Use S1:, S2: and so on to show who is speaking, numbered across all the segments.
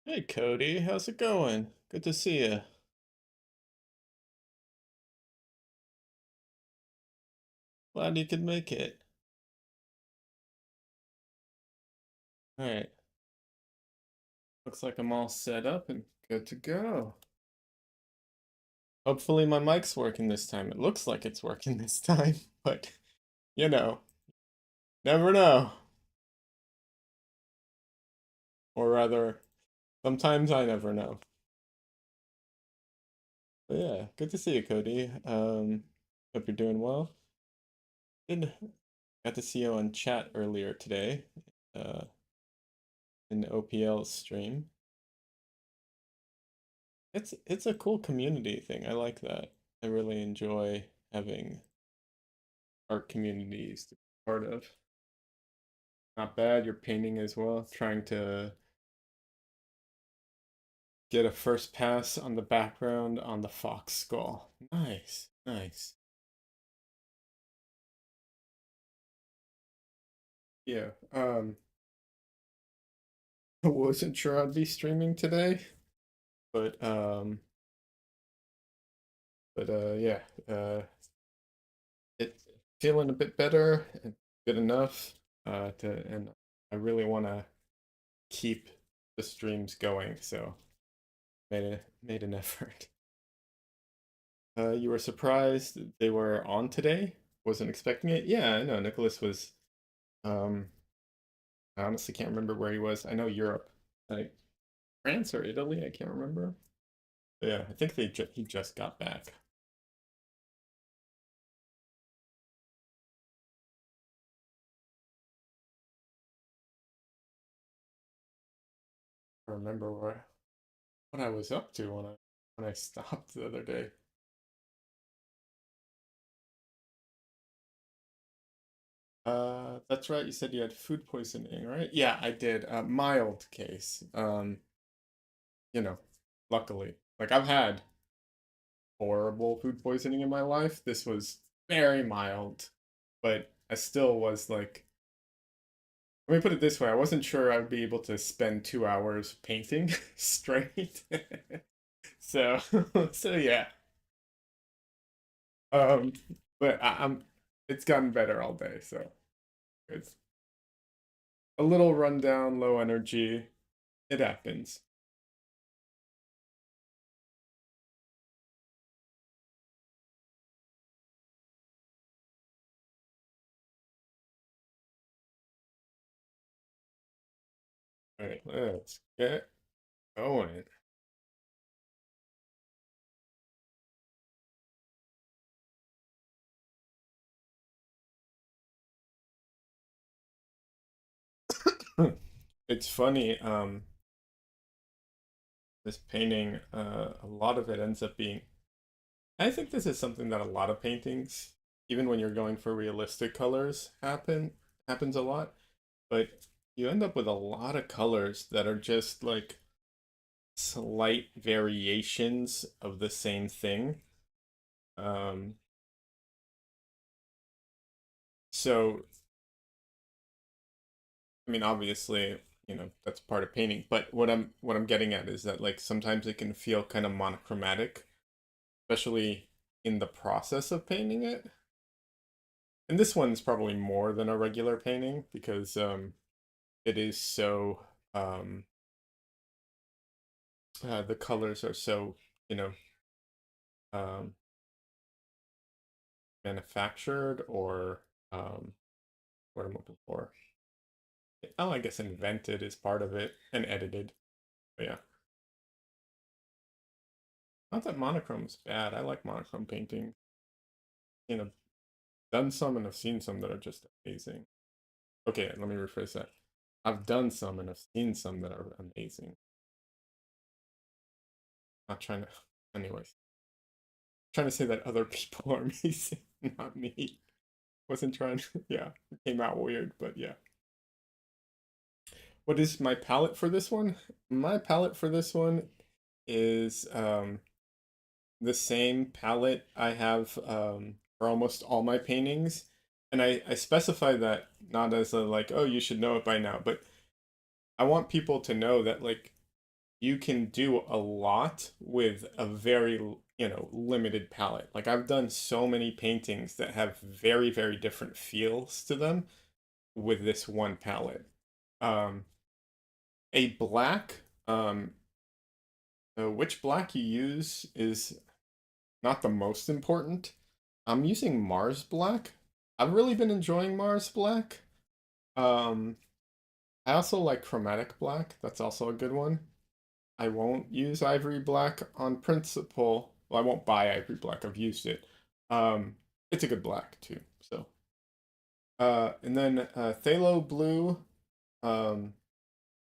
S1: Hey Cody, how's it going? Good to see you. Glad you could make it. All right, looks like I'm all set up and good to go. Hopefully my mic's working this time. It looks like it's working this time, but you know, never know. Or rather, sometimes I never know. But yeah, good to see you, Cody. Hope you're doing well. Good. Got to see you on chat earlier today, uh, in the OPL stream. It's a cool community thing. I like that. I really enjoy having art communities to be part of. Not bad. You're painting as well, trying to get a first pass on the background on the fox skull. Nice, nice. Yeah. I wasn't sure I'd be streaming today, but yeah. It feeling a bit better and good enough to and I really want to keep the streams going, so made an effort. You were surprised they were on today? Wasn't expecting it. Yeah, I know Nicholas was. Um, I honestly can't remember where he was. I know Europe, like France or Italy. I can't remember. But yeah, I think he just got back. I remember what I was up to when I stopped the other day. That's right. You said you had food poisoning, right? Yeah, I did. Mild case. You know, luckily, like I've had horrible food poisoning in my life. This was very mild, but I still was like, let me put it this way, I wasn't sure I would be able to spend 2 hours painting straight. So, so yeah. Um, but it's gotten better all day, so it's a little rundown, low energy. It happens. All right, let's get going. It's funny, this painting, a lot of it ends up being I think this is something that a lot of paintings, even when you're going for realistic colors, happens a lot. But you end up with a lot of colors that are just like slight variations of the same thing. Um, so I mean, obviously, that's part of painting. But what I'm getting at is that like sometimes it can feel kind of monochromatic, especially in the process of painting it. And this one's probably more than a regular painting because it is so the colors are so you know um, manufactured or what I'm looking for. Oh, I guess invented is part of it and edited. But yeah, not that monochrome's bad. I like monochrome painting. You know, done some and I've seen some that are just amazing. Okay, let me rephrase that. I've done some and I've seen some that are amazing. Not trying to, anyways, trying to say that other people are amazing, not me. Wasn't trying to, yeah, it came out weird, but yeah. What is my palette for this one? My palette for this one is the same palette I have for almost all my paintings. And I specify that not as a like, oh, you should know it by now, but I want people to know that like you can do a lot with a very, limited palette. Like I've done so many paintings that have very, very different feels to them with this one palette. Um, a black, which black you use is not the most important. I'm using Mars Black. I've really been enjoying Mars Black. Um, I also like Chromatic Black. That's also a good one. I won't use Ivory Black on principle. Well, I won't buy Ivory Black. I've used it. It's a good black too. So, and then Phthalo Blue, um,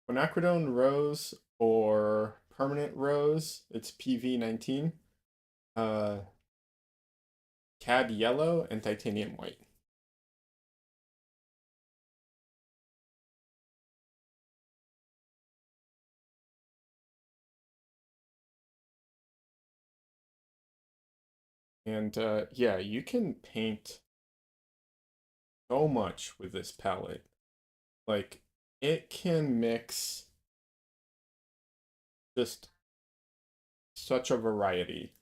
S1: Quinacridone Rose or Permanent Rose. It's PV19. Uh, Cad Yellow and Titanium White. And yeah, you can paint so much with this palette. Like, it can mix just such a variety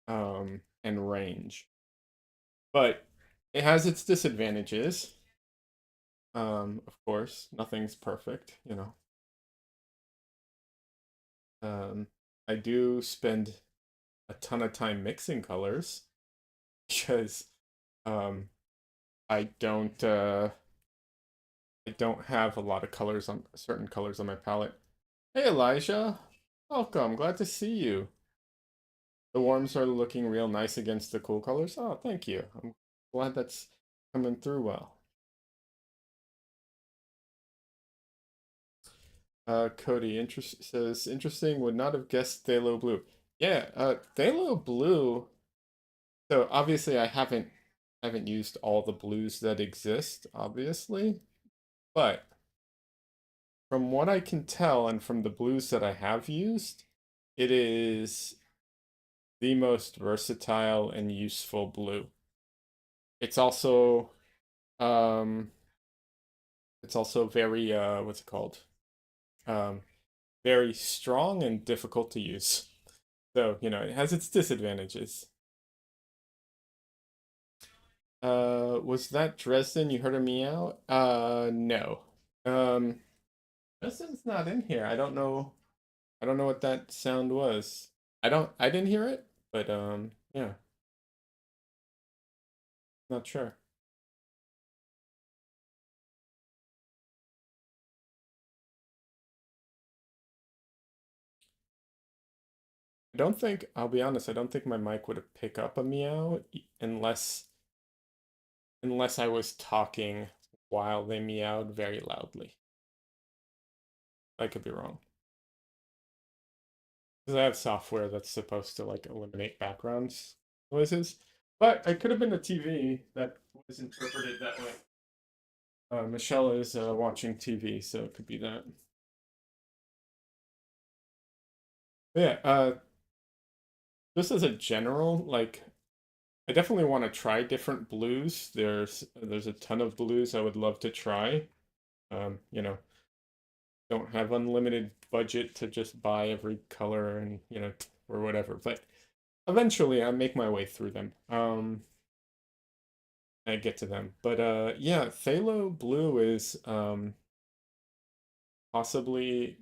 S1: and range. But it has its disadvantages. Of course, nothing's perfect, you know. Um, I do spend a ton of time mixing colors because um, I don't uh, I don't have a lot of colors on certain colors on my palette. Hey Elijah, welcome. Glad to see you. The warms are looking real nice against the cool colors. Oh, thank you. I'm glad that's coming through well. Cody says interesting. Would not have guessed Phthalo Blue. Yeah, Phthalo Blue. So obviously I haven't used all the blues that exist, obviously, but from what I can tell and from the blues that I have used, it is the most versatile and useful blue. It's also um it's also very what's it called? Um very strong and difficult to use. So, it has its disadvantages. Was that Dresden you heard a meow? No. Um Dresden's not in here. I don't know what that sound was. I didn't hear it, but yeah, not sure. I'll be honest, I don't think my mic would have picked up a meow unless I was talking while they meowed very loudly. I could be wrong. Because I have software that's supposed to like eliminate backgrounds noises. But it could have been the TV that was interpreted that way. Michelle is watching TV, so it could be that. But yeah, just as a general, like I definitely want to try different blues. There's a ton of blues I would love to try. You know, don't have unlimited budget to just buy every color and, or whatever, but eventually I make my way through them. I get to them. But yeah, Phthalo Blue is possibly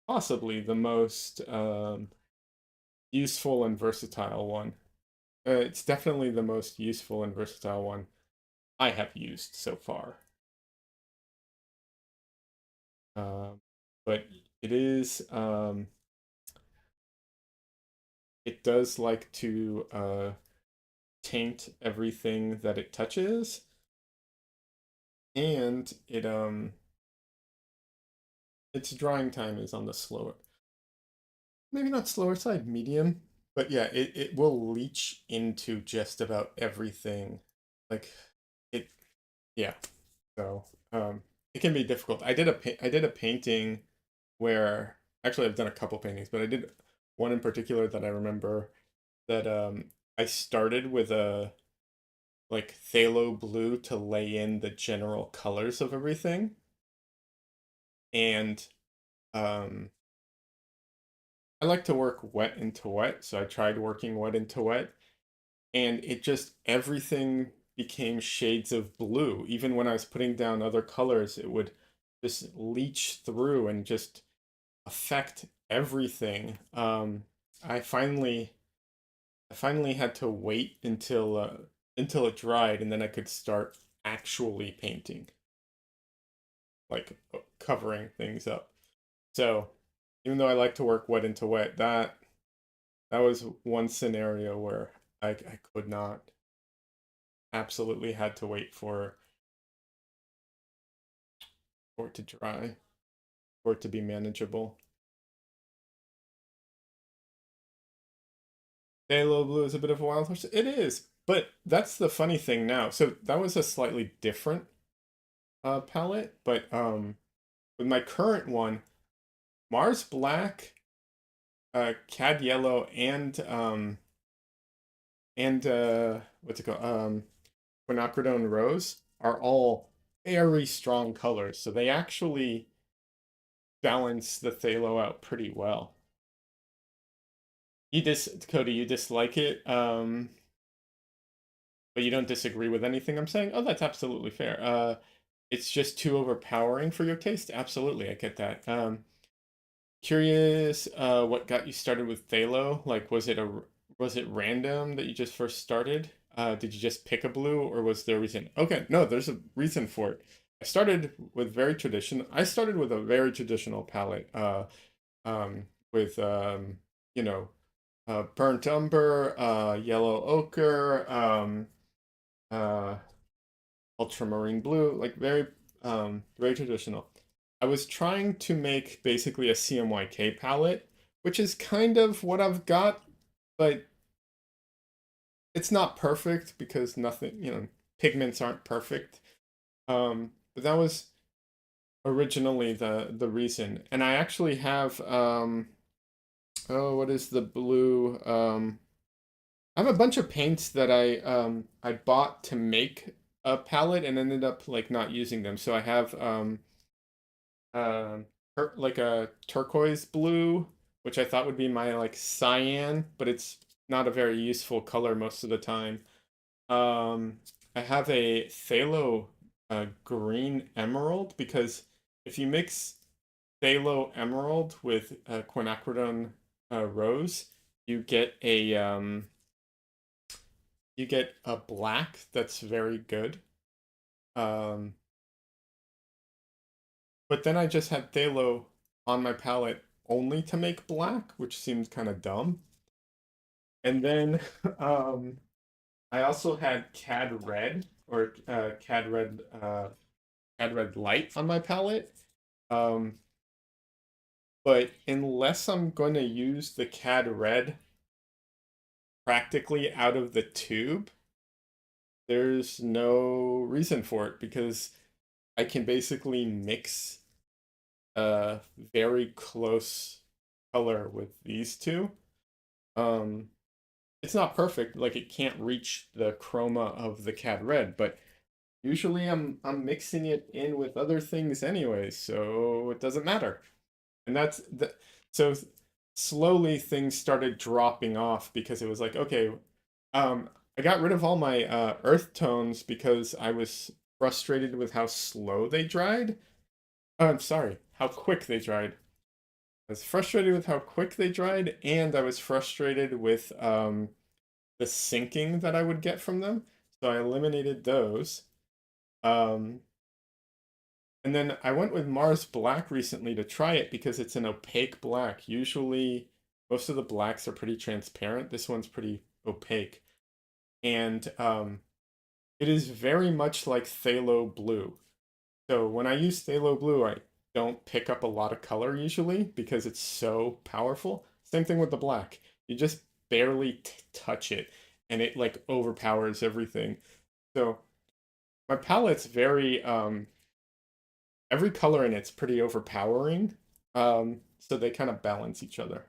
S1: possibly the most useful and versatile one. It's definitely the most useful and versatile one I have used so far. Um, but it is it does like to taint everything that it touches, and its drying time is on the slower, maybe not slower side, medium, but yeah, it will leach into just about everything. Like it, yeah. So it can be difficult. I did a painting where actually I've done a couple paintings, but I did one in particular that I remember that I started with a like phthalo blue to lay in the general colors of everything, and um I like to work wet into wet, so I tried working wet into wet, and it just everything became shades of blue. Even when I was putting down other colors, it would just leach through and just affect everything. I finally I finally had to wait until it dried, and then I could start actually painting, like covering things up. So even though I like to work wet into wet, that was one scenario where I could not, absolutely had to wait for it to dry, for it to be manageable. Halo Blue is a bit of a wild horse. It is, but that's the funny thing now. So that was a slightly different palette, but with my current one, Mars Black, Cad Yellow, and what's it called? Quinacridone Rose are all very strong colors, so they actually balance the Phthalo out pretty well. Cody, you dislike it, but you don't disagree with anything I'm saying? Oh, that's absolutely fair. It's just too overpowering for your taste? Absolutely, I get that. Curious, what got you started with Phthalo? Like, was it random that you just first started? Did you just pick a blue, or was there a reason? Okay, no, there's a reason for it. I started with a very traditional palette, with you know, burnt umber, yellow ochre, uh, ultramarine blue, like very traditional. I was trying to make basically a CMYK palette, which is kind of what I've got, but it's not perfect because nothing, pigments aren't perfect. But that was originally the reason. And I actually have oh, what is the blue? I have a bunch of paints that I bought to make a palette and ended up like not using them. So I have um like a turquoise blue, which I thought would be my like cyan, but it's not a very useful color most of the time. Um, I have a phthalo green emerald because if you mix phthalo emerald with quinacridone rose, you get a black that's very good. Um, but then I just had phthalo on my palette only to make black, which seems kind of dumb. And then um, I also had Cad Red or Cad Red Light on my palette. Um, but unless I'm going to use the Cad Red practically out of the tube, there's no reason for it because I can basically mix a very close color with these two. Um, it's not perfect, like it can't reach the chroma of the Cad Red, but usually I'm mixing it in with other things anyways, so it doesn't matter. And so slowly things started dropping off because it was like, okay, I got rid of all my earth tones because I was frustrated with how slow they dried. Oh, I'm sorry, how quick they dried. I was frustrated with how quick they dried, and I was frustrated with the sinking that I would get from them. So I eliminated those. Um, and then I went with Mars Black recently to try it because it's an opaque black. Usually, most of the blacks are pretty transparent. This one's pretty opaque. And it is very much like phthalo blue. So when I use phthalo blue, I don't pick up a lot of color usually because it's so powerful. Same thing with the black. You just barely touch it and it like overpowers everything. So my palette's very every color in it's pretty overpowering. So they kind of balance each other.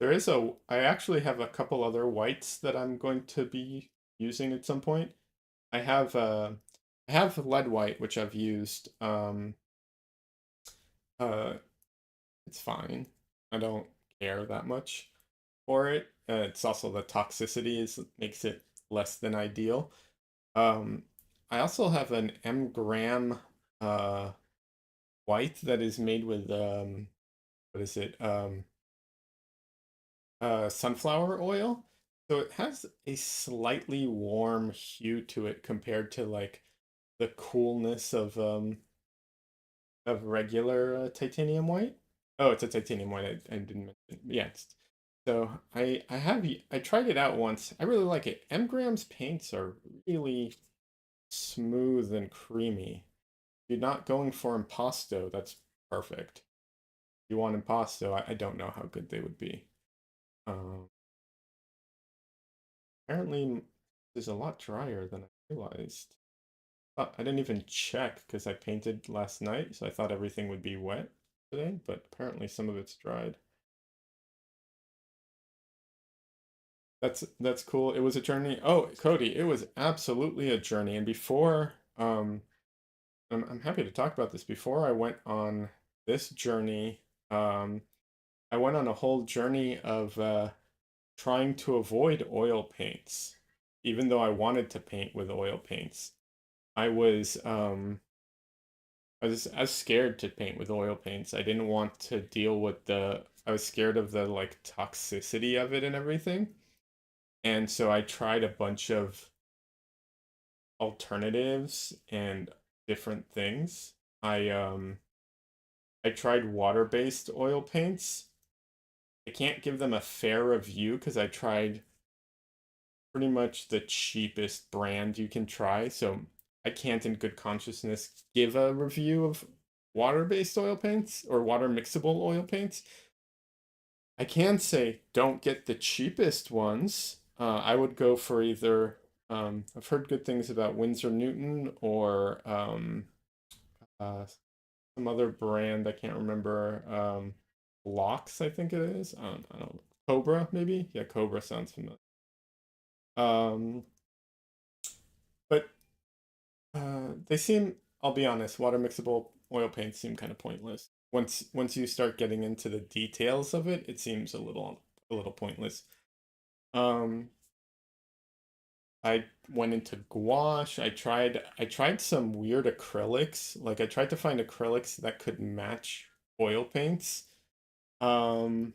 S1: I actually have a couple other whites that I'm going to be using at some point. I have I have lead white, which I've used. Uh, it's fine. I don't care that much for it. It's also the toxicity is makes it less than ideal. Um, I also have an M-gram uh white that is made with what is it? Sunflower oil. So it has a slightly warm hue to it compared to like the coolness of regular titanium white. Oh, it's a titanium white. I didn't mention. Yeah. So I tried it out once. I really like it. M-Gram's paints are really smooth and creamy. If you're not going for impasto, that's perfect. If you want impasto, I don't know how good they would be. Um, Apparently, it's a lot drier than I realized. I didn't even check because I painted last night, so I thought everything would be wet today, but apparently some of it's dried. That's cool. It was a journey. Oh, Cody, it was absolutely a journey. And before, I'm happy to talk about this. Before I went on this journey, um, I went on a whole journey of trying to avoid oil paints, even though I wanted to paint with oil paints. I was I was scared to paint with oil paints. I didn't want to deal with I was scared of the like toxicity of it and everything. And so I tried a bunch of alternatives and different things. I tried water-based oil paints. I can't give them a fair review because I tried pretty much the cheapest brand you can try. So I can't, in good consciousness, give a review of water-based oil paints or water mixable oil paints. I can say don't get the cheapest ones. I would go for either, I've heard good things about Winsor Newton or uh, some other brand I can't remember. Locks, I think it is. I don't know. Cobra, maybe? Yeah, Cobra sounds familiar. Um, but they seem, I'll be honest, water mixable oil paints seem kind of pointless. Once you start getting into the details of it, it seems a little pointless. Um, I went into gouache. I tried some weird acrylics. Like I tried to find acrylics that could match oil paints. Um,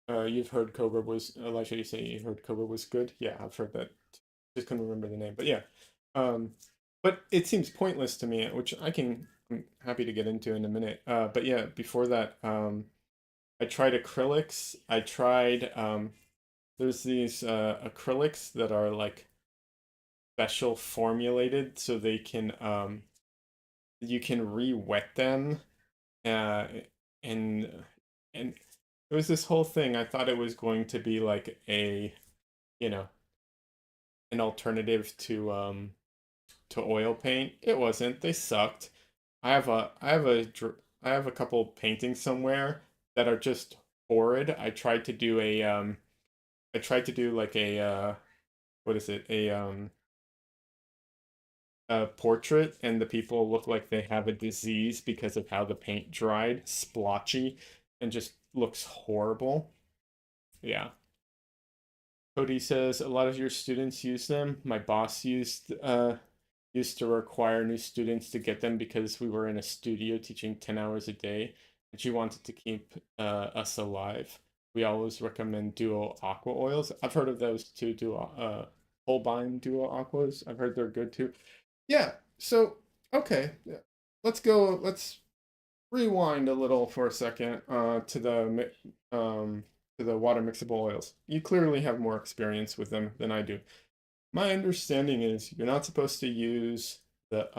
S1: you've heard Cobra was Elijah. You say you heard Cobra was good. Yeah, I've heard that. Just couldn't remember the name, but yeah. Um, but it seems pointless to me, which I'm happy to get into in a minute. But yeah, before that, I tried acrylics. I tried there's these acrylics that are like special formulated so they can you can re-wet them uh and and it was this whole thing. I thought it was going to be like a you know an alternative to oil paint. It wasn't. They sucked. I have a couple paintings somewhere that are just horrid. I tried to do like a what is it? A portrait, and the people look like they have a disease because of how the paint dried, splotchy, and just looks horrible. Yeah. Cody says a lot of your students use them. My boss used to require new students to get them because we were in a studio teaching 10 hours a day, and she wanted to keep us alive. We always recommend Duo Aqua oils. I've heard of those too, Duo Holbein Duo Aquas. I've heard they're good too. Yeah. So, okay. Yeah. Let's rewind a little for a second to the water mixable oils. You clearly have more experience with them than I do. My understanding is you're not supposed to use the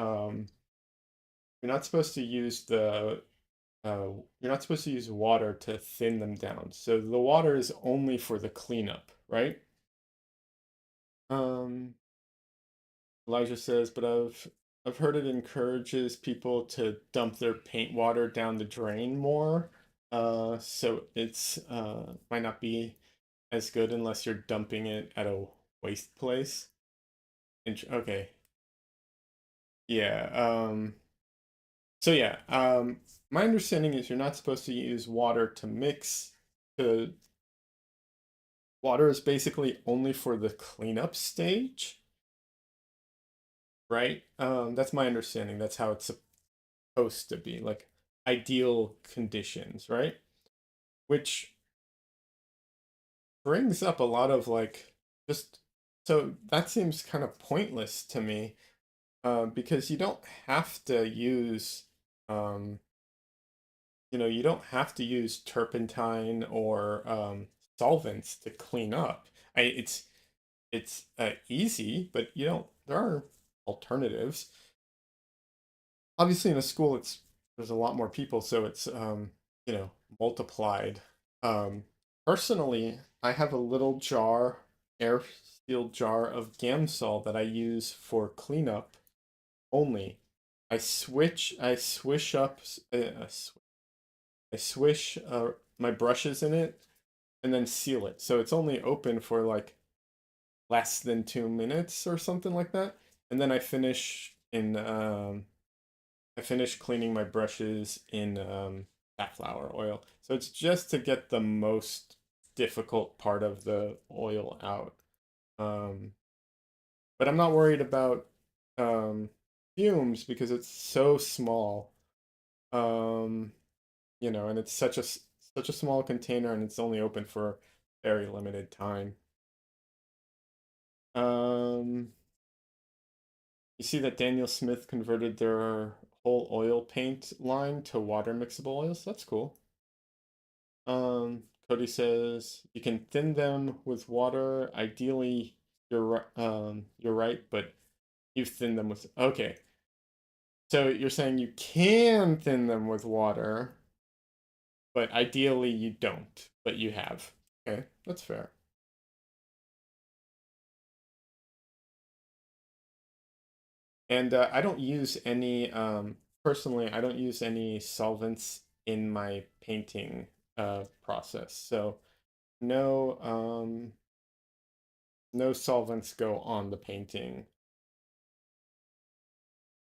S1: you're not supposed to use water to thin them down. So the water is only for the cleanup, right? Um, Elijah says, but I've heard it encourages people to dump their paint water down the drain more. So it's might not be as good unless you're dumping it at a waste place. Okay. Yeah. So yeah, my understanding is you're not supposed to use water to mix. To Water is basically only for the cleanup stage, right? That's my understanding. That's how it's supposed to be, like ideal conditions, right? Which brings up a lot of like just so that seems kind of pointless to me, because you don't have to use um, you don't have to use turpentine or solvents to clean up. It's easy, but you don't. There are alternatives. Obviously, in a school, there's a lot more people, so it's multiplied. Um, Personally, I have a little jar, air sealed jar of Gamsol that I use for cleanup only. I swish up, I swish my brushes in it and then seal it. So it's only open for like less than 2 minutes or something like that. And then I finish cleaning my brushes in safflower oil. So it's just to get the most difficult part of the oil out. Um, but I'm not worried about um, fumes because it's so small. Um, and it's such a small container and it's only open for very limited time. Um, you see that Daniel Smith converted their whole oil paint line to water mixable oils. That's cool. Cody says you can thin them with water. Ideally, you're right, but you thin them with okay. So you're saying you can thin them with water, but ideally you don't, but you have. Okay, that's fair. And I don't use any, personally, I don't use any solvents in my painting process. So no, no solvents go on the painting.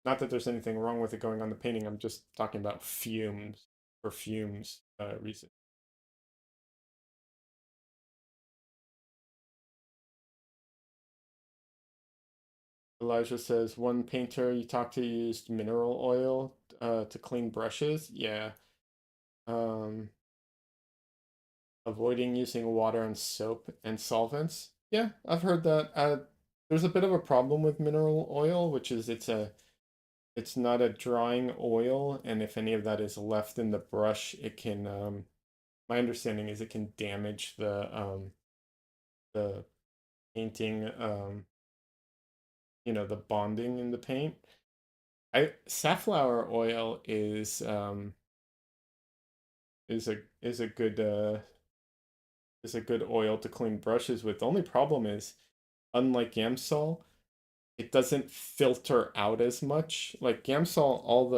S1: Not that there's anything wrong with it going on the painting. I'm just talking about fumes for fumes reason. Elijah says one painter you talked to used mineral oil to clean brushes. Yeah. Um, Avoiding using water and soap and solvents. Yeah, I've heard that. There's a bit of a problem with mineral oil, which is it's not a drying oil, and if any of that is left in the brush, it can. My understanding is it can damage the painting. The bonding in the paint. I Safflower oil is a good oil to clean brushes with. The only problem is, unlike Yamsol, it doesn't filter out as much. Like Gamsol, all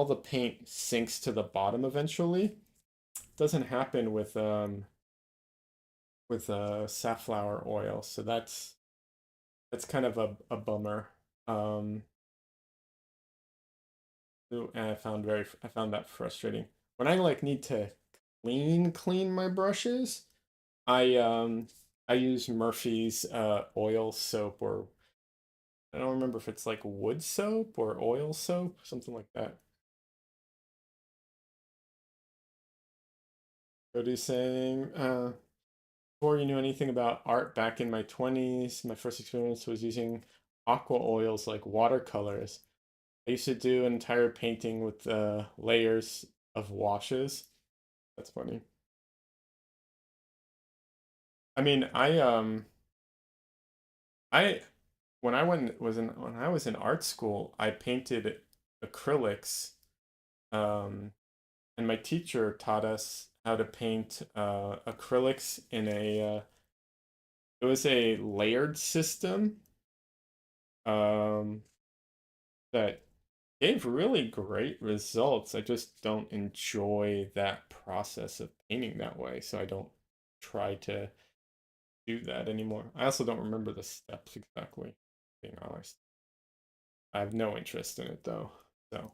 S1: the paint sinks to the bottom eventually. It doesn't happen with safflower oil, so that's kind of a bummer. Um, and I found that frustrating. When I like need to clean my brushes, I use Murphy's oil soap, or I don't remember if it's like wood soap or oil soap, something like that. Cody's saying, before you knew anything about art back in my 20s, my first experience was using aqua oils like watercolors. I used to do an entire painting with layers of washes. That's funny. I mean, I when I was in art school, I painted acrylics, um, and my teacher taught us how to paint acrylics in it was a layered system, um, that gave really great results. I just don't enjoy that process of painting that way, so I don't try to do that anymore. I also don't remember the steps exactly, being honest. I have no interest in it though. So,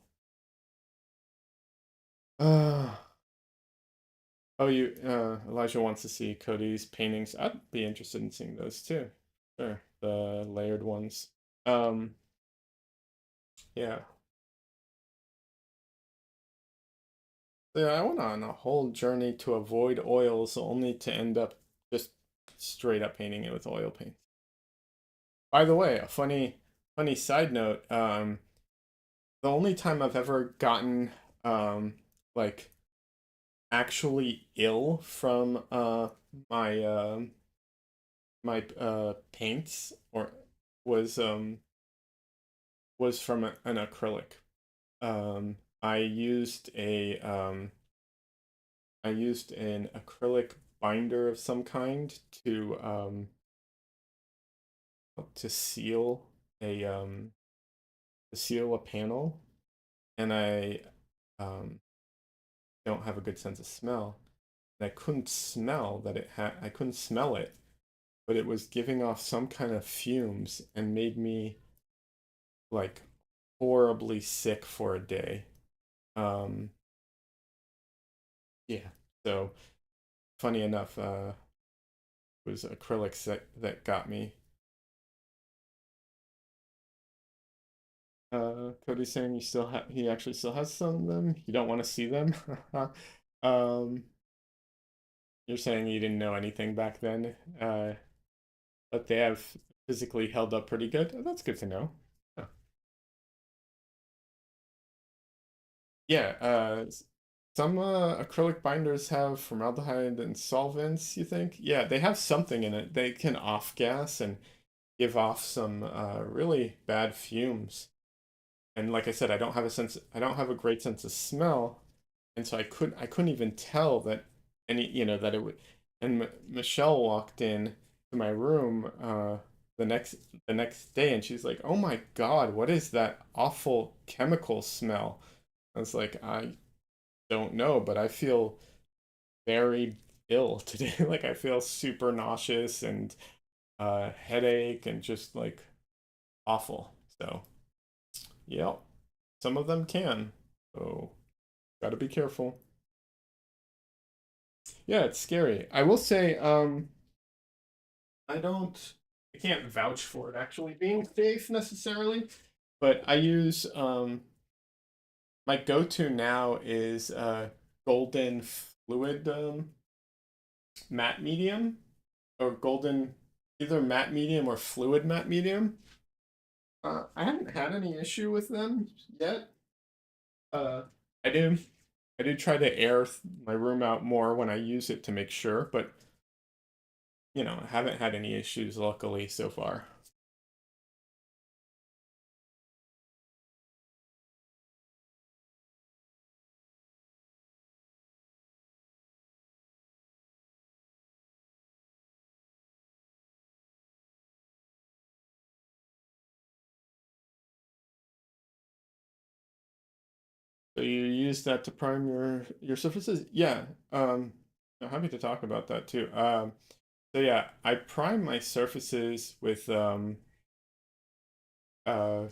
S1: uh, oh, Elijah wants to see Cody's paintings. I'd be interested in seeing those too. Sure, the layered ones. Um, yeah. Yeah, I went on a whole journey to avoid oils, only to end up just straight up painting it with oil paint. By the way, a funny side note, the only time I've ever gotten like actually ill from my my paints or was um was from an acrylic. Um I used a I used an acrylic binder of some kind to seal a panel, and I um don't have a good sense of smell. And I couldn't smell that it had I couldn't smell it, but it was giving off some kind of fumes and made me like horribly sick for a day. Um yeah. So funny enough, it was acrylics that got me. Cody's saying he actually still has some of them. You don't want to see them. um, you're saying you didn't know anything back then, but they have physically held up pretty good. Oh, that's good to know. Oh. Yeah, some acrylic binders have formaldehyde and solvents, you think? Yeah, they have something in it. They can off gas and give off some really bad fumes. And like I said, I don't have a great sense of smell, and so I couldn't even tell that that it would. And Michelle walked in to my room the next day, and she's like, "Oh my God, what is that awful chemical smell?" I was like, "I don't know, but I feel very ill today. Like I feel super nauseous and headache and just like awful." So yeah, some of them can. So gotta be careful. Yeah, it's scary. I will say, I don't, I can't vouch for it actually being safe necessarily, but I use, my go-to now is Golden Fluid matte medium or Golden, either matte medium or fluid matte medium. I haven't had any issue with them yet. Uh, I do, I do try to air my room out more when I use it to make sure, but I haven't had any issues luckily so far. So you use that to prime your surfaces? Yeah. I'm happy to talk about that too. So yeah, I prime my surfaces uh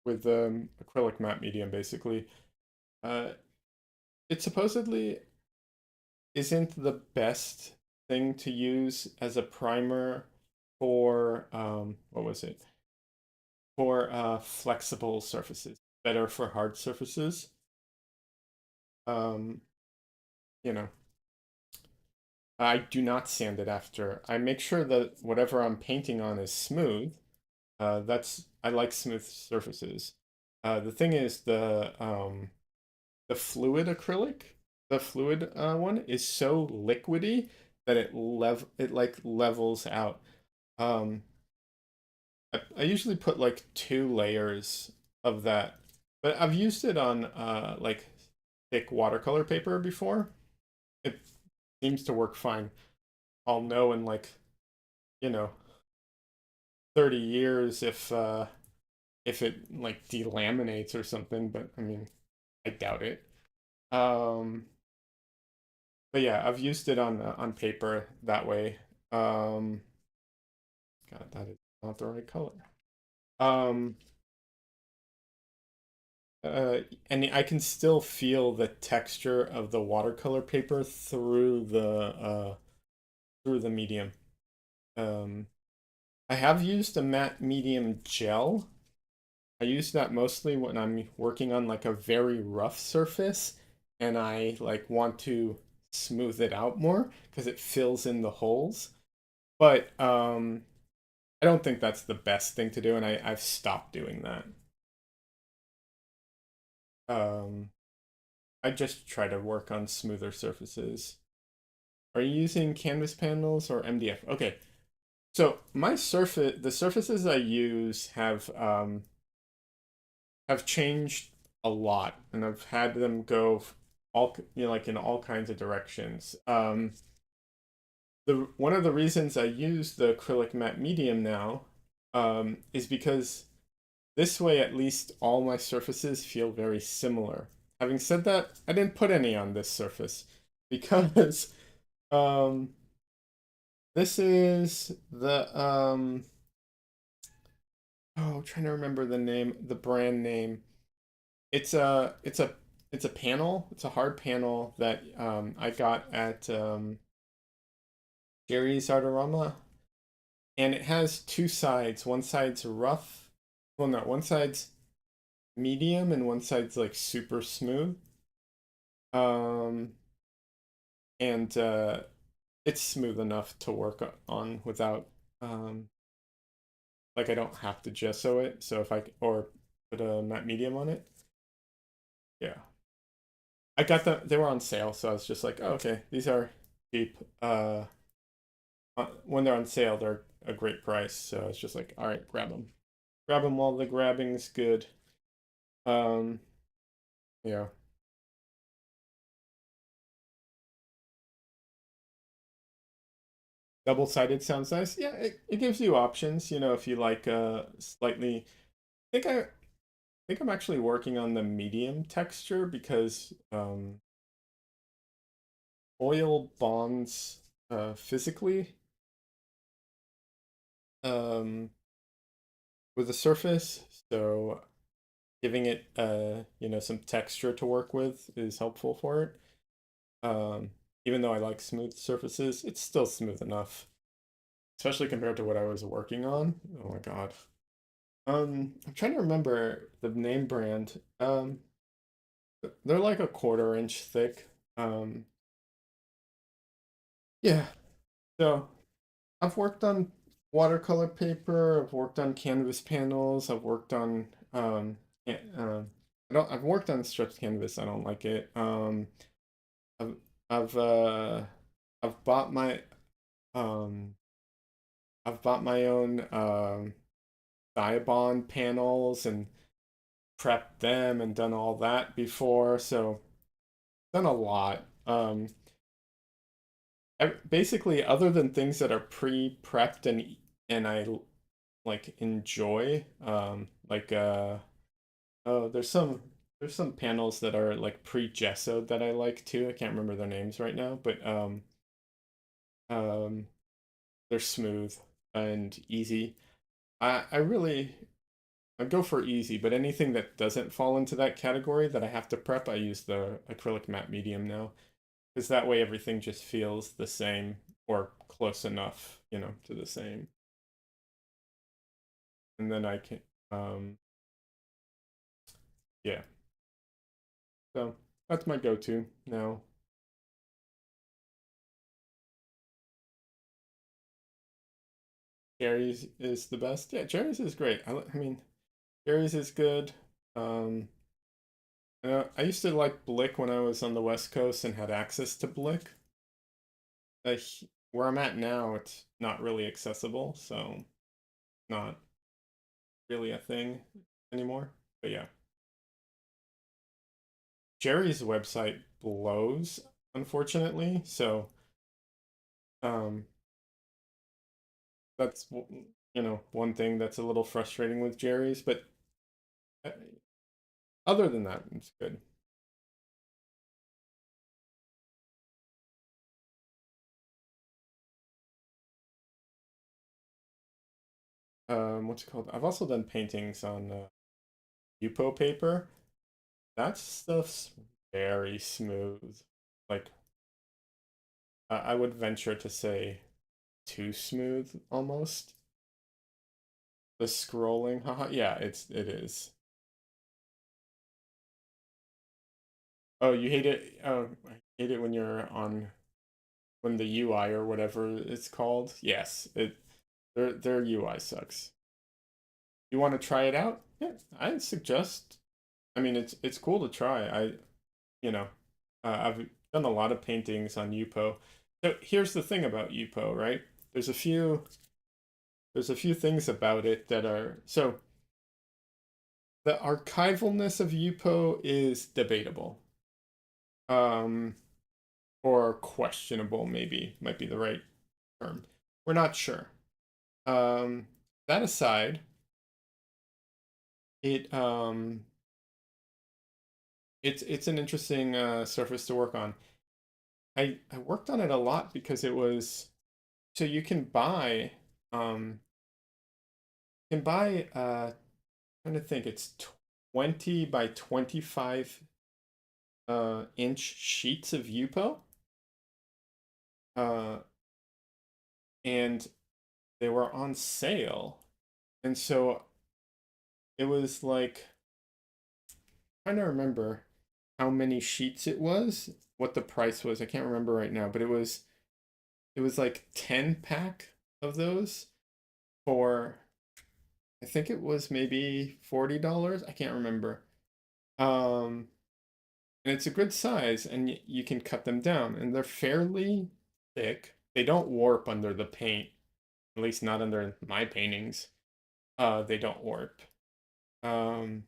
S1: with acrylic matte medium basically. Uh, it supposedly isn't the best thing to use as a primer for what was it? For flexible surfaces. Better for hard surfaces. Um, you know, I do not sand it after. I make sure that whatever I'm painting on is smooth. I like smooth surfaces. The thing is the fluid acrylic, the fluid one is so liquidy that it like levels out. Um, I usually put like 2 layers of that, but I've used it on like thick watercolor paper before. It seems to work fine. I'll know in like, you know, 30 years if it like delaminates or something, but I mean, I doubt it. Um, but yeah, I've used it on paper that way. Um, God, that is not the right color. Um, uh, and I can still feel the texture of the watercolor paper through the medium. Um, I have used a matte medium gel. I use that mostly when I'm working on like a very rough surface and I like want to smooth it out more because it fills in the holes. But I don't think that's the best thing to do, and I've stopped doing that. Um, I just try to work on smoother surfaces. Are you using canvas panels or MDF? Okay, so the surfaces I use have changed a lot, and I've had them go all like in all kinds of directions. The one of the reasons I use the acrylic matte medium now is because this way at least all my surfaces feel very similar. Having said that, I didn't put any on this surface because um, this is the oh, I'm trying to remember the brand name. It's a it's a it's a panel. It's a hard panel that I got at Jerry's Artarama, and it has two sides. One side's rough. Well, no, one side's medium and one side's like super smooth. Um, and it's smooth enough to work on without um like I don't have to gesso it. So if I or put a matte medium on it, yeah. I got them. They were on sale, so I was just like, oh, okay, these are cheap. When they're on sale, they're a great price. So it's just like, all right, grab them while the grabbing's good. Um, yeah, double-sided sounds nice. Yeah, it gives you options. You know, if you like slightly. I think I'm actually working on the medium texture because oil bonds physically um, with the surface, so giving it you know some texture to work with is helpful for it. Even though I like smooth surfaces, it's still smooth enough, especially compared to what I was working on. Oh my god. I'm trying to remember the name brand. They're like a quarter inch thick. Yeah. So I've worked on watercolor paper. I've worked on canvas panels. I've worked on I've worked on stretched canvas. I don't like it. I've I've uh I've bought my um I've bought my own Diabond panels and prepped them and done all that before. So done a lot. Basically other than things that are pre-prepped and I like enjoy like oh there's some panels that are like pre-gessoed that I like too. I can't remember their names right now, but um they're smooth and easy. I really I go for easy, but anything that doesn't fall into that category that I have to prep, I use the acrylic matte medium now because that way everything just feels the same or close enough, you know, to the same. And then I can yeah. So that's my go-to now. Jerry's is the best. Yeah, Jerry's is great. I mean, Jerry's is good. Um, I used to like Blick when I was on the West Coast and had access to Blick. Where I'm at now, it's not really accessible, so not really a thing anymore. But yeah, Jerry's website blows, unfortunately. So um, that's you know one thing that's a little frustrating with Jerry's, but Other than that, it's good. What's it called? I've also done paintings on Yupo paper. That stuff's very smooth. Like, I would venture to say too smooth almost. The scrolling, haha. Yeah, it is. Oh, you hate it? Oh, I hate it when you're on when the UI or whatever it's called. Yes, their UI sucks. You want to try it out? Yeah, I suggest. I mean, it's cool to try. You know, I've done a lot of paintings on Yupo. So here's the thing about Yupo, right? There's a few there's a few things about it that are so the archivalness of Yupo is debatable. Um, or questionable, maybe might be the right term. We're not sure. Um, that aside, it it's an interesting surface to work on. I worked on it a lot because it was so you um can buy trying to think it's 20 by 25 inch sheets of Yupo. Uh and they were on sale. And so it was like trying to remember how many sheets it was, what the price was. I can't remember right now, but it was like 10 pack of those for I think it was maybe $40. I can't remember. Um and it's a good size and you can cut them down and they're fairly thick. They don't warp under the paint, at least not under my paintings. They don't warp. Um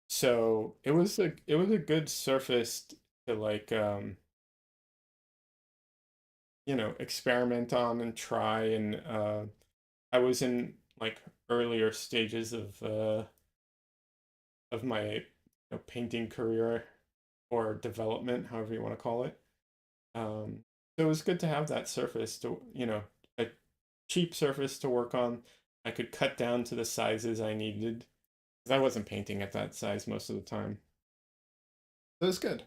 S1: so it was a good surface to like experiment on and try and I was in like earlier stages of my painting career or development, however you want to call it. So it was good to have that surface to, a cheap surface to work on. I could cut down to the sizes I needed because I wasn't painting at that size most of the time. So it was good.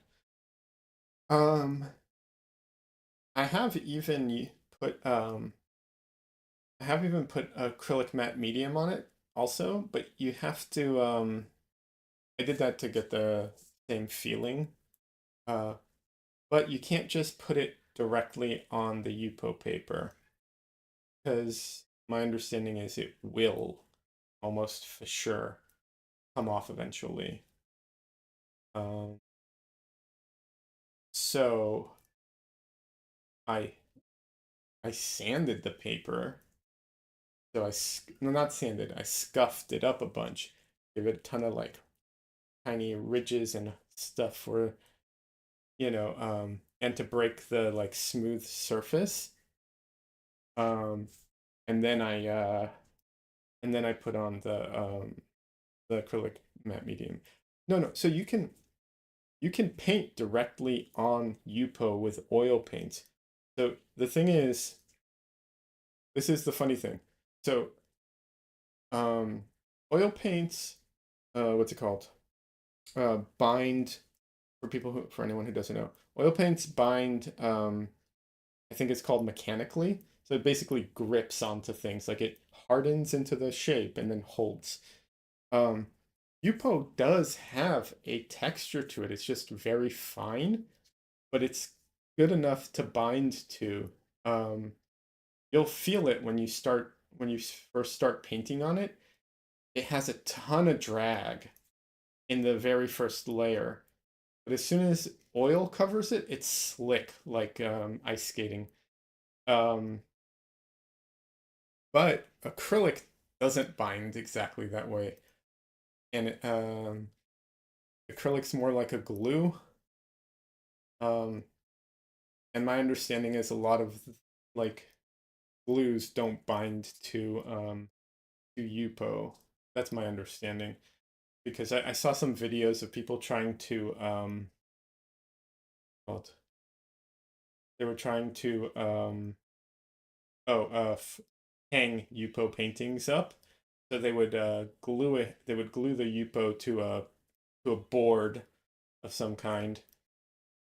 S1: Um, I have even put I have even put acrylic matte medium on it also, but you have to I did that to get the same feeling. Uh, but you can't just put it directly on the Yupo paper because my understanding is it will almost for sure come off eventually. Um, so I I sanded the paper. So no, not sanded. I scuffed it up a bunch. Give it a ton of like tiny ridges and stuff for and to break the like smooth surface. Um, and then I put on the acrylic matte medium. No, no. So you can paint directly on Yupo with oil paint. So the thing is, this is the funny thing. So um, oil paints, what's it called? Bind for anyone who doesn't know. Oil paints bind. I think it's called mechanically. So it basically grips onto things, like it hardens into the shape and then holds. Um, Yupo does have a texture to it. It's just very fine, but it's good enough to bind to. You'll feel it when you first start painting on it. It has a ton of drag in the very first layer, but as soon as oil covers it, it's slick like ice skating. Um, but acrylic doesn't bind exactly that way, and acrylic's more like a glue. Um, and my understanding is a lot of like glues don't bind to Yupo. That's my understanding because I saw some videos of people trying to called they were trying to oh hang Yupo paintings up. So they would glue it. They would glue the Yupo to a board of some kind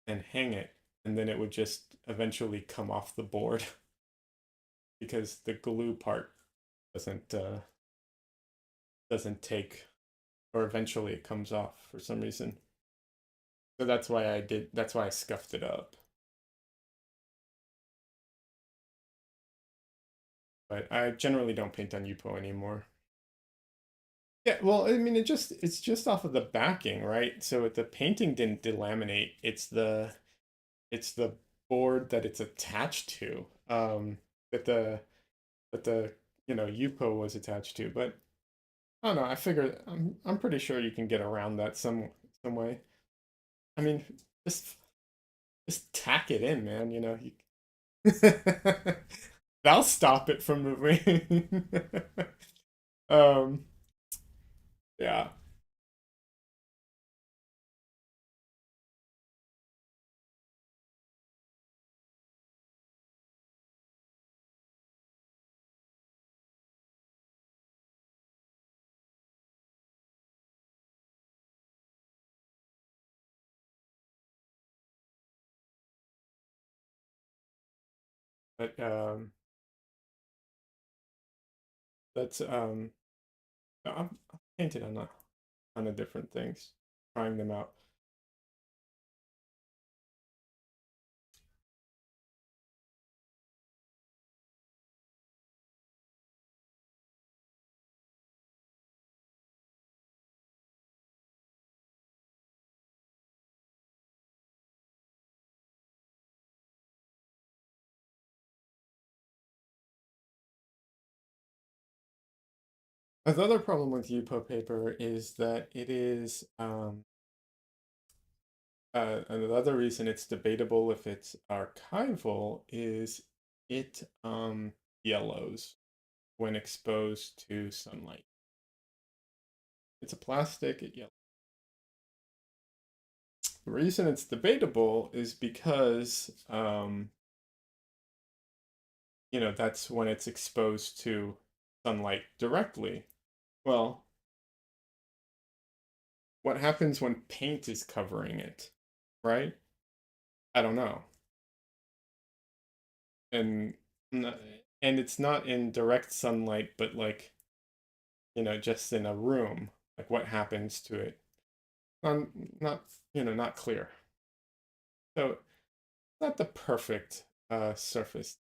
S1: and hang it, and then it would just eventually come off the board because the glue part doesn't doesn't take, or eventually it comes off for some reason. So that's why I did. That's why I scuffed it up. But I generally don't paint on Yupo anymore. Yeah, well, I mean, it's just off of the backing, right? So the painting didn't delaminate. It's the board that it's attached to. That the Yupo was attached to. But I don't know. I figure I'm pretty sure you can get around that some way. I mean, just just tack it in, man. That'll stop it from moving. um, yeah. But that's I've painted on a ton of different things, trying them out. Another problem with Yupo paper is that it is another reason it's debatable if it's archival is it yellows when exposed to sunlight. It's a plastic, it yellows. The reason it's debatable is because that's when it's exposed to sunlight directly. Well, what happens when paint is covering it, right? I don't know. And and it's not in direct sunlight, but like, just in a room. Like what happens to it? Not, not clear. So not the perfect surface.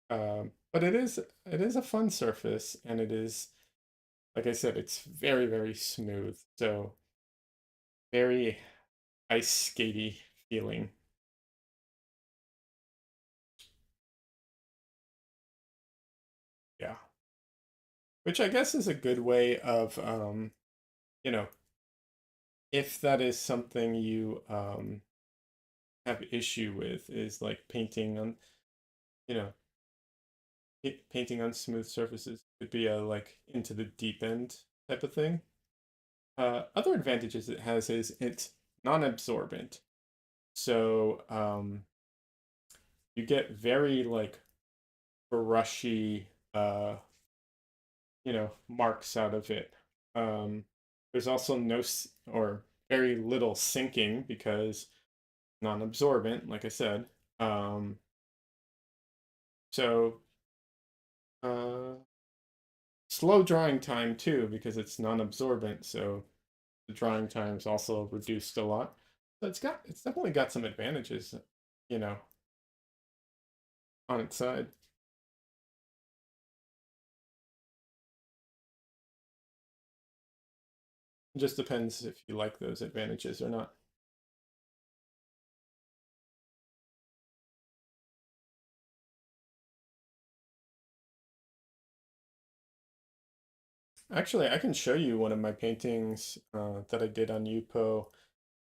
S1: But it is a fun surface, and it is, like I said, it's very, very smooth. So very ice skatey feeling. Yeah. Which I guess is a good way of you know, if that is something you have issue with, is like painting on, you know, painting on smooth surfaces could be a like into the deep end type of thing. Other advantages it has is it's non-absorbent. So you get very like brushy marks out of it. There's also no or very little sinking because non-absorbent, like I said. So uh, slow drying time too because it's non-absorbent. So the drying time is also reduced a lot. So it's definitely got some advantages, you know, on its side. It just depends if you like those advantages or not. Actually, I can show you one of my paintings that I did on Yupo,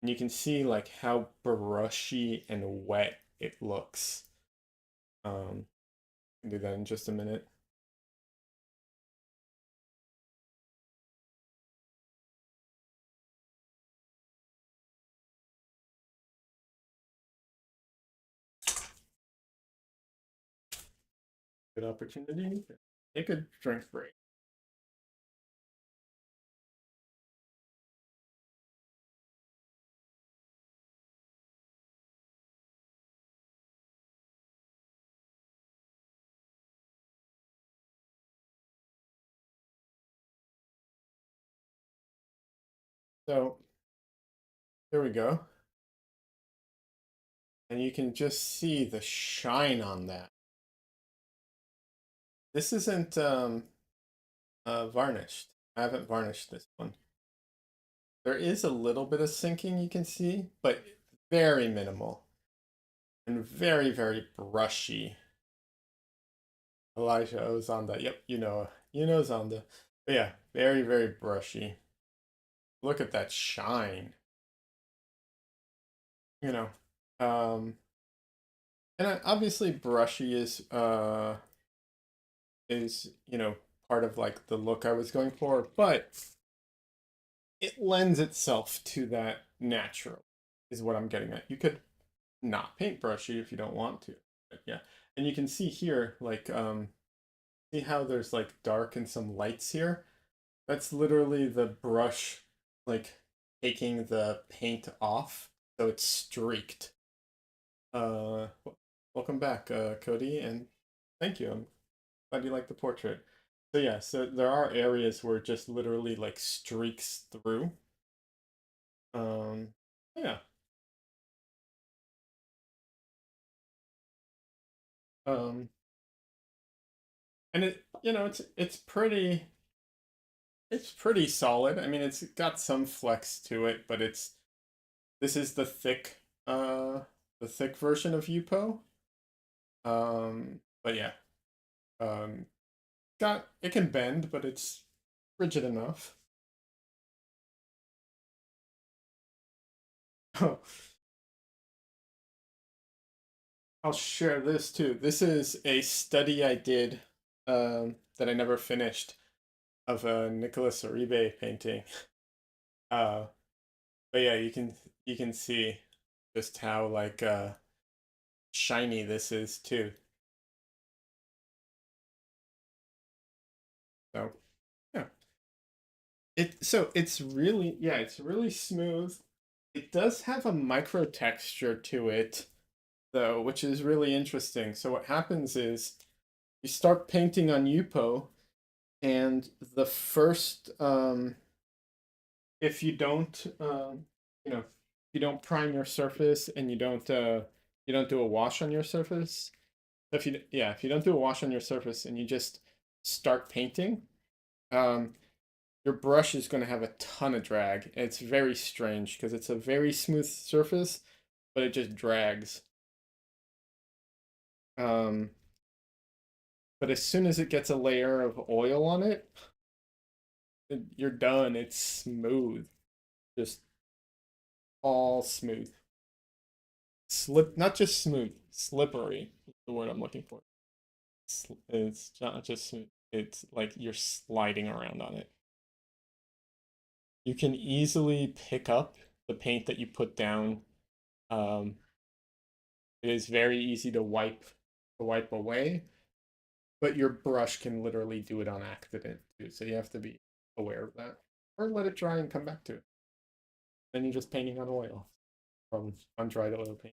S1: and you can see like how brushy and wet it looks. I'll do that in just a minute. Good opportunity. Take a drink break. So here we go. And you can just see the shine on that. This isn't varnished. I haven't varnished this one. There is a little bit of sinking you can see, but very minimal and very, very brushy. Elijah Ozanda. Yep, you know Zonda. But yeah, very, very brushy. Look at that shine. You know, um, and obviously brushy is part of like the look I was going for, but it lends itself to that natural is what I'm getting at. You could not paint brushy if you don't want to, but yeah. And you can see here, like, see how there's like dark and some lights here? That's literally the brush, like, taking the paint off, so it's streaked. Uh, Welcome back, Cody, and thank you. I'm glad you like the portrait. So yeah, so there are areas where it just literally like streaks through. Um, yeah. Um, and it's pretty solid. I mean, it's got some flex to it, but this is uh the thick version of Yupo. But yeah. Um, got it can bend, but it's rigid enough. Oh, I'll share this too. This is a study I did that I never finished of a Nicholas Uribe painting. Uh, but yeah, you can see just how like shiny this is too. So yeah, it's really smooth. It does have a micro texture to it though, which is really interesting. So what happens is you start painting on Yupo, and the first if you don't if you don't prime your surface and you don't do a wash on your surface, if you don't do a wash on your surface and you just start painting, um your brush is going to have a ton of drag. It's very strange because it's a very smooth surface, but it just drags. um but as soon as it gets a layer of oil on it, you're done. It's smooth, just all smooth. Not just smooth, slippery is the word I'm looking for. It's not just smooth, it's like you're sliding around on it. You can easily pick up the paint that you put down. Um, it is very easy to wipe away, but your brush can literally do it on accident too. So you have to be aware of that, or let it dry and come back to it. Then you're just painting on oil from undried oil paint.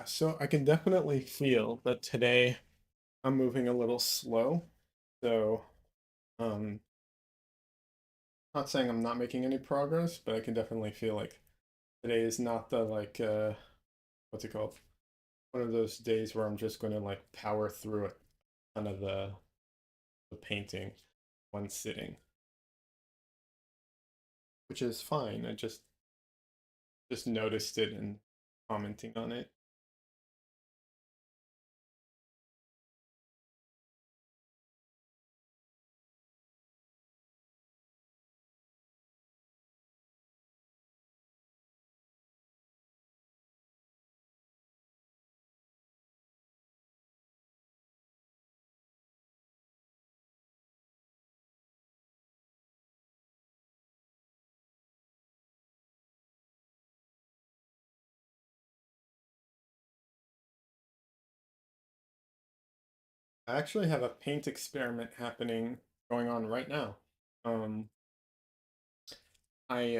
S1: So I can definitely feel that today I'm moving a little slow. So, um, not saying I'm not making any progress, but I can definitely feel like today is not the like what's it called? One of those days where I'm just going to like power through a ton of the painting one sitting, which is fine. I just noticed it and commenting on it. I actually have a paint experiment happening going on right now. Um, I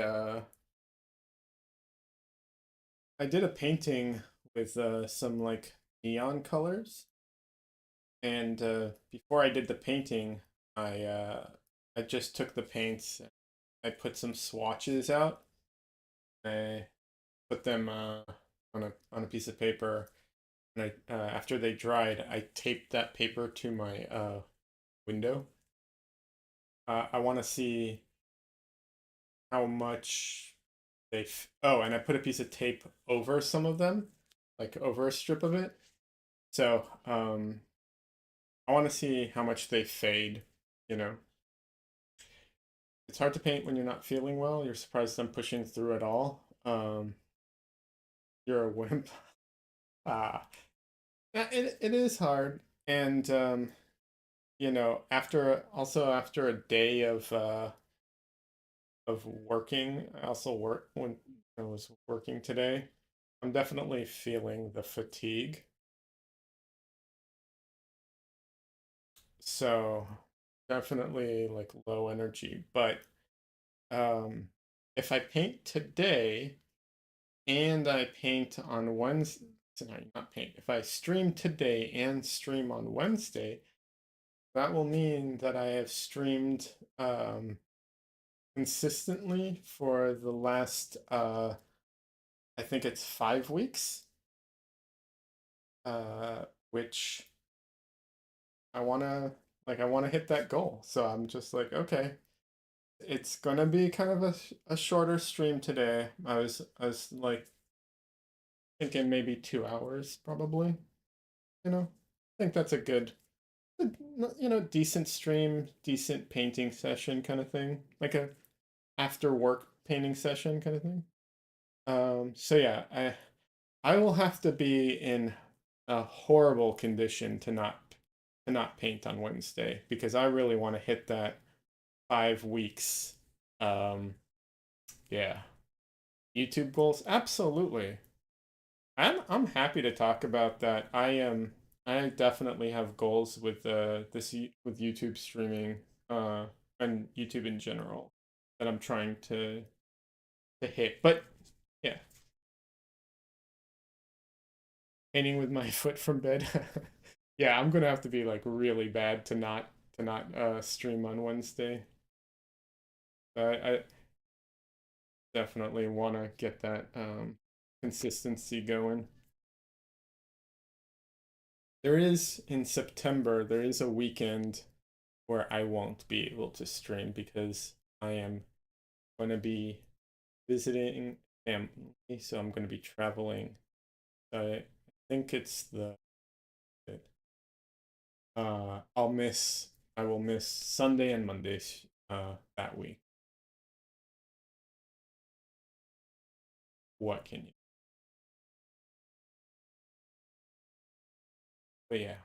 S1: I did a painting with some like neon colors, and before I did the painting, I uh, I just took the paints, I put some swatches out, I put them on a piece of paper, and I after they dried, I taped that paper to my window. I want to see how much oh, and I put a piece of tape over some of them, like over a strip of it. So, I want to see how much they fade, you know. It's hard to paint when you're not feeling well. You're surprised I'm pushing through it all. You're a wimp. Ah, yeah, it is hard. And you know, after a day of working, I also work when I was working today. I'm definitely feeling the fatigue. So definitely like low energy. But um, if I paint today and I paint on Wednesday, sorry, not paint, if I stream today and stream on Wednesday, that will mean that I have streamed consistently for the last, I think it's 5 weeks, uh, which I want to hit that goal. So I'm just like, okay, it's gonna be kind of a shorter stream today. I was like thinking maybe 2 hours probably. You know, I think that's a good, decent stream, decent painting session kind of thing, like a after work painting session kind of thing. So yeah, I will have to be in a horrible condition to not paint on Wednesday because I really want to hit that 5 weeks. Um, yeah, YouTube goals, absolutely. I'm happy to talk about that. I definitely have goals with with YouTube streaming and YouTube in general that I'm trying to hit. But yeah, painting with my foot from bed. Yeah, I'm gonna have to be like really bad to not stream on Wednesday. I definitely want to get that consistency going. There is in September, there is a weekend where I won't be able to stream because I am going to be visiting family, so I'm going to be traveling. I think it's the I will miss Sunday and Mondays that week. What can you? But yeah,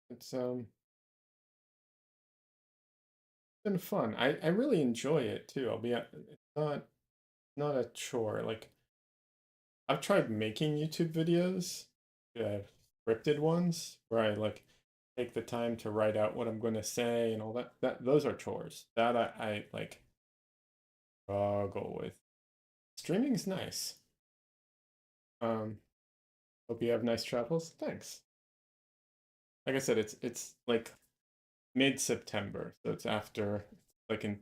S1: it's been fun. I really enjoy it too. It's not a chore. Like I've tried making YouTube videos, scripted ones where I like take the time to write out what I'm going to say and all that. That those are chores. That I like struggle with. Streaming's nice. Um, hope you have nice travels. Thanks. Like I said, it's like mid-September, so it's after like in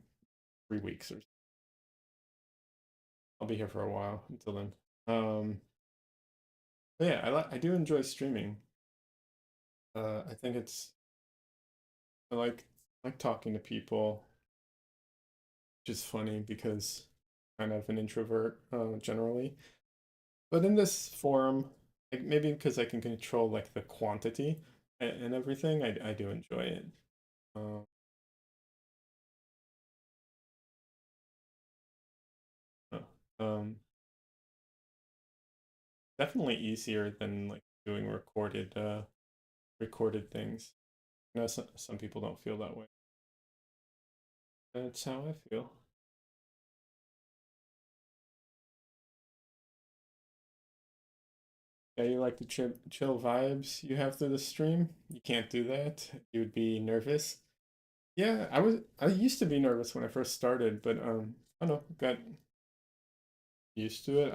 S1: 3 weeks or so. I'll be here for a while until then. But yeah, I do enjoy streaming. I think it's I like talking to people, which is funny because I'm kind of an introvert generally. But in this forum, like maybe because I can control like the quantity and everything, I do enjoy it. Uh, uh, um, Definitely easier than like doing recorded things. I know some people don't feel that way. That's how I feel. Yeah, you like the chill vibes you have through the stream? You can't do that. You would be nervous. Yeah, I used to be nervous when I first started, but I don't know, got used to it.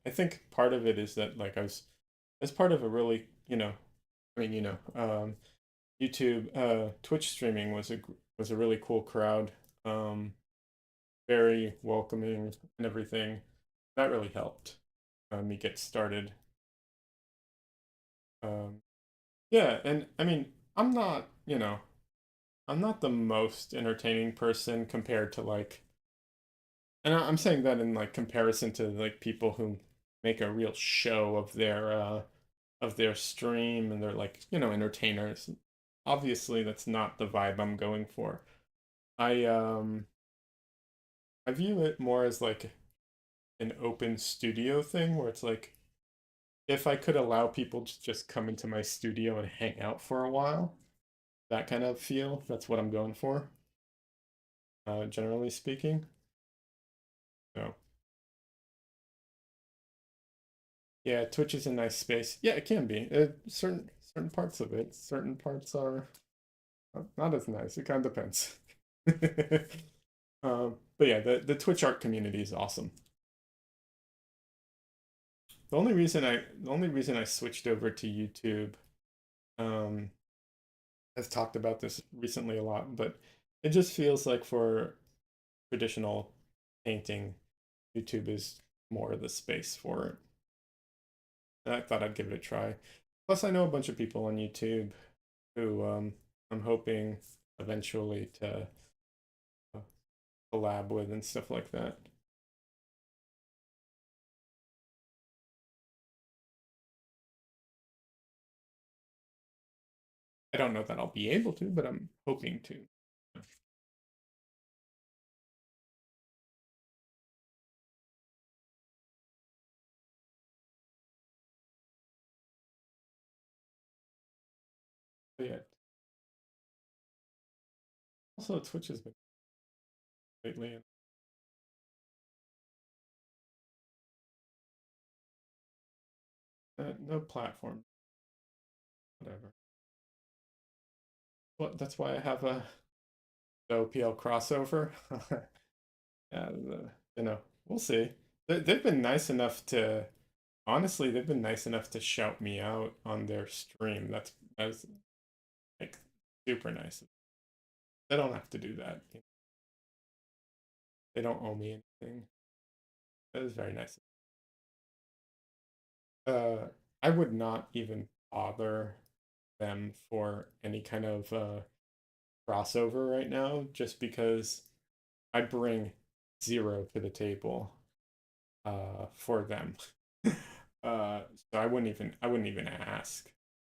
S1: I think part of it is that like I was as part of a really, I mean, YouTube Twitch streaming was a really cool crowd. Um Very welcoming and everything. That really helped me get started. Um yeah, and I mean, I'm not the most entertaining person compared to like, and I'm saying that in like comparison to like people who make a real show of their stream and they're like, entertainers. Obviously, that's not the vibe I'm going for. I I view it more as like an open studio thing where it's like if I could allow people to just come into my studio and hang out for a while, that kind of feel, that's what I'm going for, generally speaking. So yeah, Twitch is a nice space. Yeah, it can be. Certain parts of it, certain parts are not as nice. It kind of depends. But yeah, the Twitch art community is awesome. The only reason I switched over to YouTube, um, I've talked about this recently a lot, but it just feels like for traditional painting, YouTube is more the space for it. And I thought I'd give it a try. Plus, I know a bunch of people on YouTube who I'm hoping eventually to uh, collab with and stuff like that. I don't know that I'll be able to, but I'm hoping to. But yeah, also Twitch has been lately. No platform, whatever. Well, that's why I have a the OPL crossover. Yeah, we'll see. They've been nice enough to honestly, they've been nice enough to shout me out on their stream. That's like super nice. They don't have to do that. They don't owe me anything. That is very nice. Uh, I would not even bother them for any kind of crossover right now, just because I bring zero to the table for them. So I wouldn't even ask.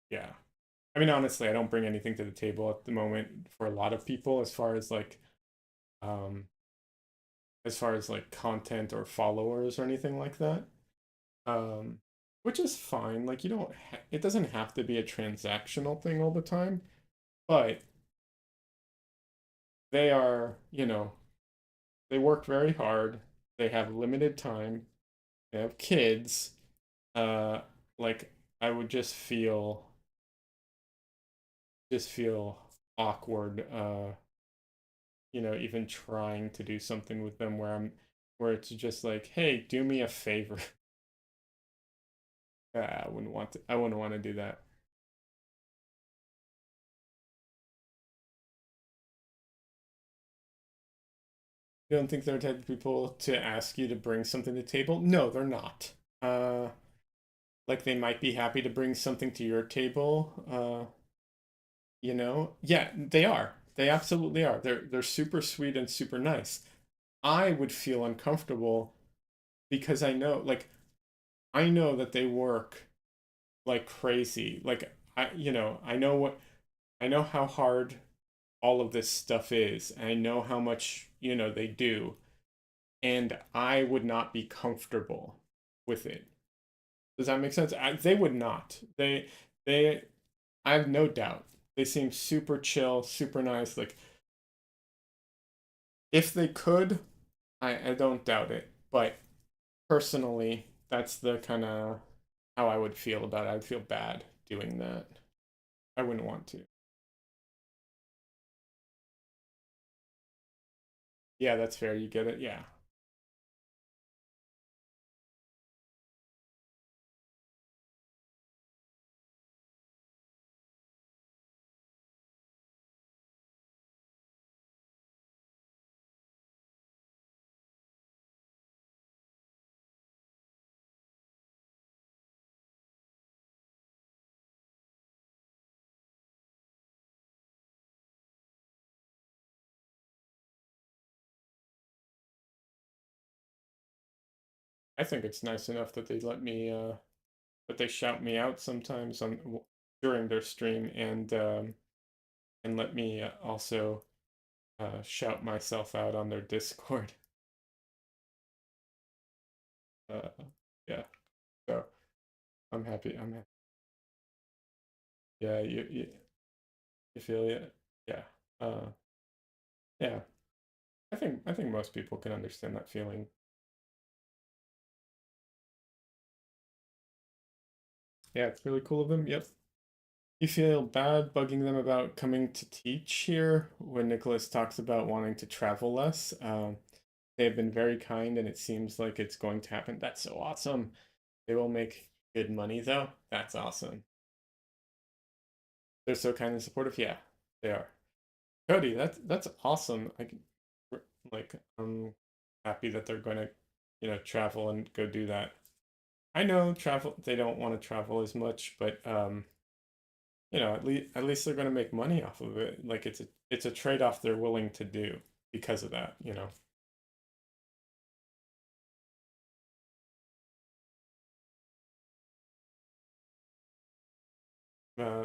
S1: Yeah. I mean, honestly, I don't bring anything to the table at the moment for a lot of people um, as far as like content or followers or anything like that. Um, which is fine. Like you don't, it doesn't have to be a transactional thing all the time, but they are, they work very hard. They have limited time. They have kids. Uh, like I would just feel awkward, even trying to do something with them where it's just like, hey, do me a favor. I wouldn't want to do that. You don't think they're the type of people to ask you to bring something to the table? No, they're not. Uh, like they might be happy to bring something to your table. Yeah, they are. They absolutely are. They're super sweet and super nice. I would feel uncomfortable because I know that they work like crazy. Like I know I know how hard all of this stuff is. And I know how much, they do. And I would not be comfortable with it. Does that make sense? They would not. They, I have no doubt. They seem super chill, super nice. Like, if they could, I don't doubt it. But personally, that's the kind of how I would feel about it. I'd feel bad doing that. I wouldn't want to. Yeah, that's fair. You get it. Yeah. I think it's nice enough that they let me but they shout me out sometimes during their stream and let me also shout myself out on their Discord. Uh, yeah, so I'm happy. I'm happy. Yeah, you feel it. Yeah, uh, yeah. I think most people can understand that feeling. Yeah, it's really cool of them. Yep. You feel bad bugging them about coming to teach here when Nicholas talks about wanting to travel less. They have been very kind, and it seems like it's going to happen. That's so awesome. They will make good money though. That's awesome. They're so kind and supportive. Yeah, they are. Cody, that's awesome. I'm happy that they're going to, travel and go do that. I know travel they don't want to travel as much, but at least they're going to make money off of it. Like it's a trade-off they're willing to do because of that.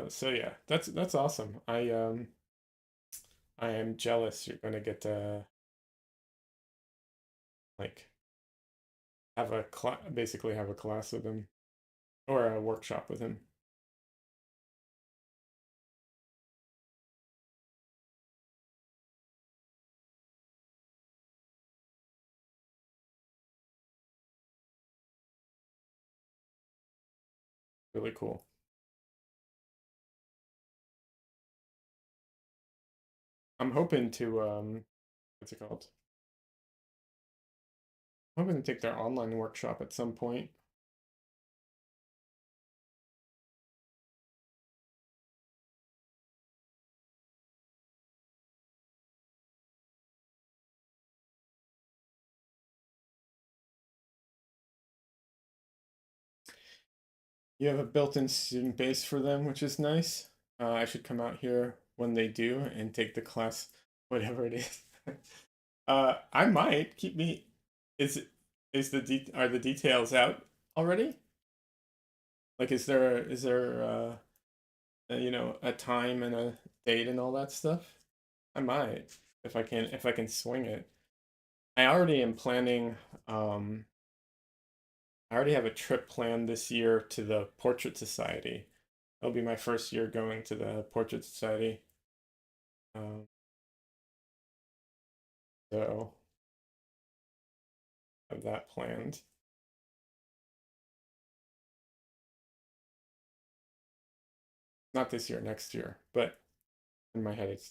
S1: So yeah, that's awesome. I am jealous you're going to get to like basically have a class with him or a workshop with him. Really cool. I'm hoping to what's it called? I'm hoping to take their online workshop at some point. You have a built-in student base for them, which is nice. I should come out here when they do and take the class, whatever it is. I might keep me. Is are the details out already? Like, is there a time and a date and all that stuff? I might if I can swing it. I already am planning. Um, I already have a trip planned this year to the Portrait Society. It'll be my first year going to the Portrait Society. Um, so I have that planned. Not this year, next year, but in my head, it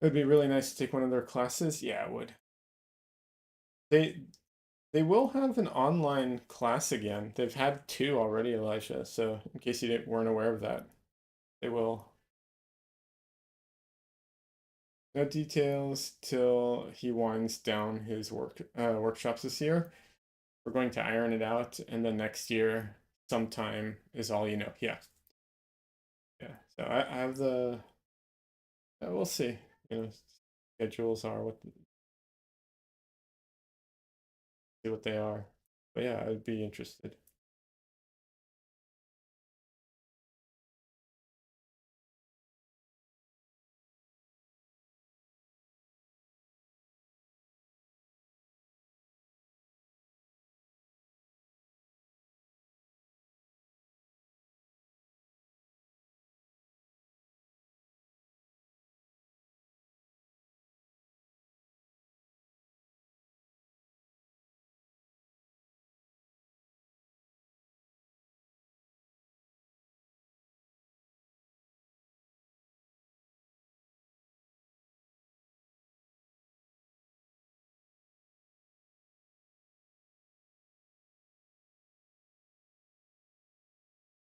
S1: would be really nice to take one of their classes. Yeah, it would. They they will have an online class again. They've had two already, Elijah. So in case you weren't aware of that, they will. No details till he winds down his workshops this year. We're going to iron it out, and then next year, sometime is all you know. Yeah, yeah. So I have the. We'll see. You know, schedules are, see what they are. But yeah, I'd be interested.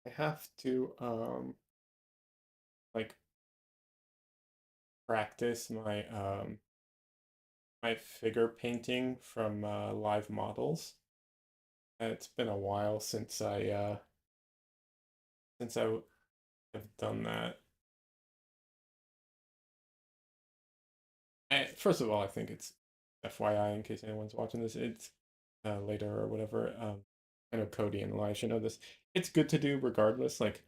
S1: I have to like practice my figure painting from live models. And it's been a while since I have done that. First of all, I think it's FYI in case anyone's watching this. It's later or whatever. I know Cody and Elijah know this. It's good to do regardless. Like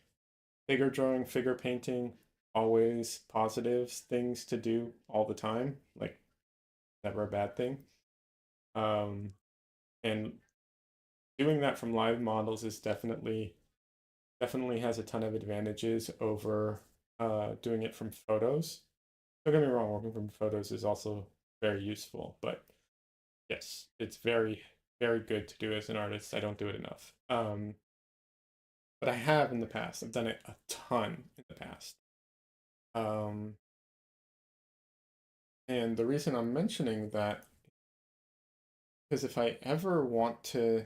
S1: figure drawing, figure painting, always positives things to do all the time. Like never a bad thing. Um, and doing that from live models is definitely has a ton of advantages over doing it from photos. Don't get me wrong, working from photos is also very useful, but yes, it's very good to do as an artist. I don't do it enough. But I have in the past. I've done it a ton in the past. Um, and the reason I'm mentioning that is if I ever want to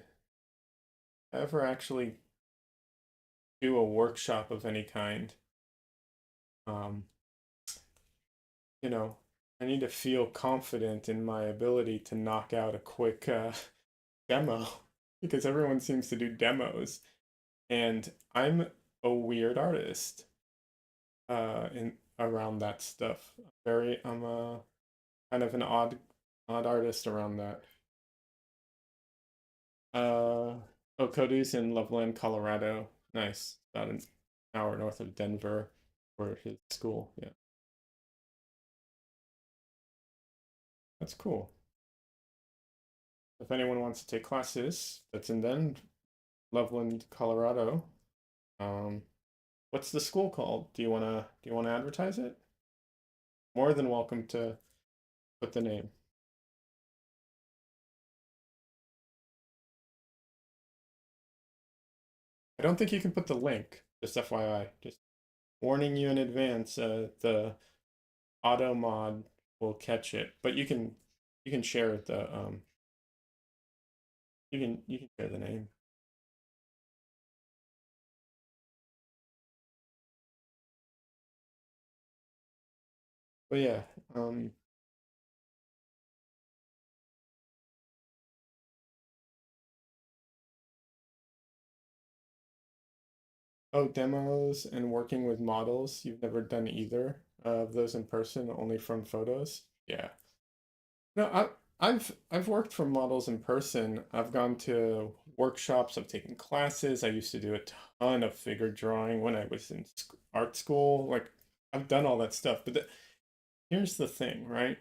S1: ever actually do a workshop of any kind, um, you know, I need to feel confident in my ability to knock out a quick demo because everyone seems to do demos, and I'm a weird artist in around that stuff. I'm a kind of an odd artist around that. Oh, Cody's in Loveland, Colorado. Nice. About an hour north of Denver for his school. Yeah, that's cool. If anyone wants to take classes, that's in Loveland, Colorado. Um, what's the school called? Do you wanna advertise it? More than welcome to put the name. I don't think you can put the link, just FYI. Just warning you in advance, the auto mod will catch it. But you can share the you can share the name. But yeah, um oh, demos and working with models. You've never done either of those in person, only from photos. Yeah. No, I've worked for models in person. I've gone to workshops, I've taken classes. I used to do a ton of figure drawing when I was in art school. Like I've done all that stuff. But here's the thing, right?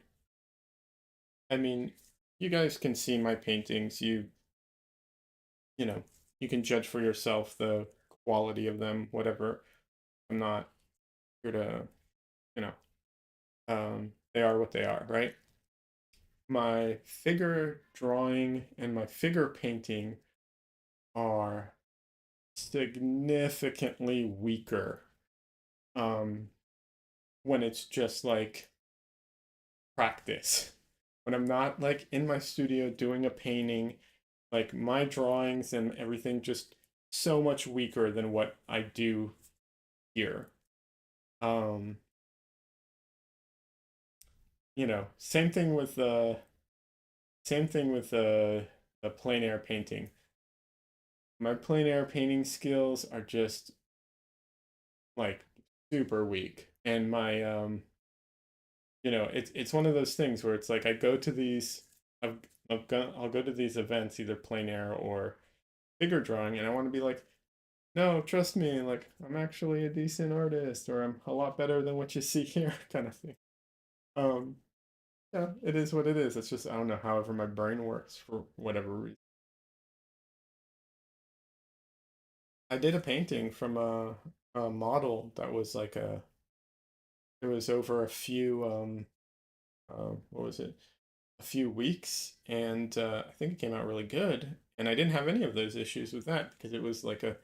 S1: I mean, you guys can see my paintings. You know, you can judge for yourself the quality of them, whatever. I'm not here to, you know, they are what they are, right? My figure drawing and my figure painting are significantly weaker um, when it's just like practice. When I'm not like in my studio doing a painting, like my drawings and everything just so much weaker than what I do here. Um, same thing with the plein air painting. My plein air painting skills are just like super weak, and you know, it's one of those things where it's like I go to these, I've, I'll go to these events, either plein air or figure drawing, and I want to be like, no, trust me, like I'm actually a decent artist, or I'm a lot better than what you see here, kind of thing. Um, yeah, it is what it is. It's just I don't know, however my brain works for whatever reason. I did a painting from a model that was like it was over a few what was it? A few weeks, and I think it came out really good. And I didn't have any of those issues with that because it was like a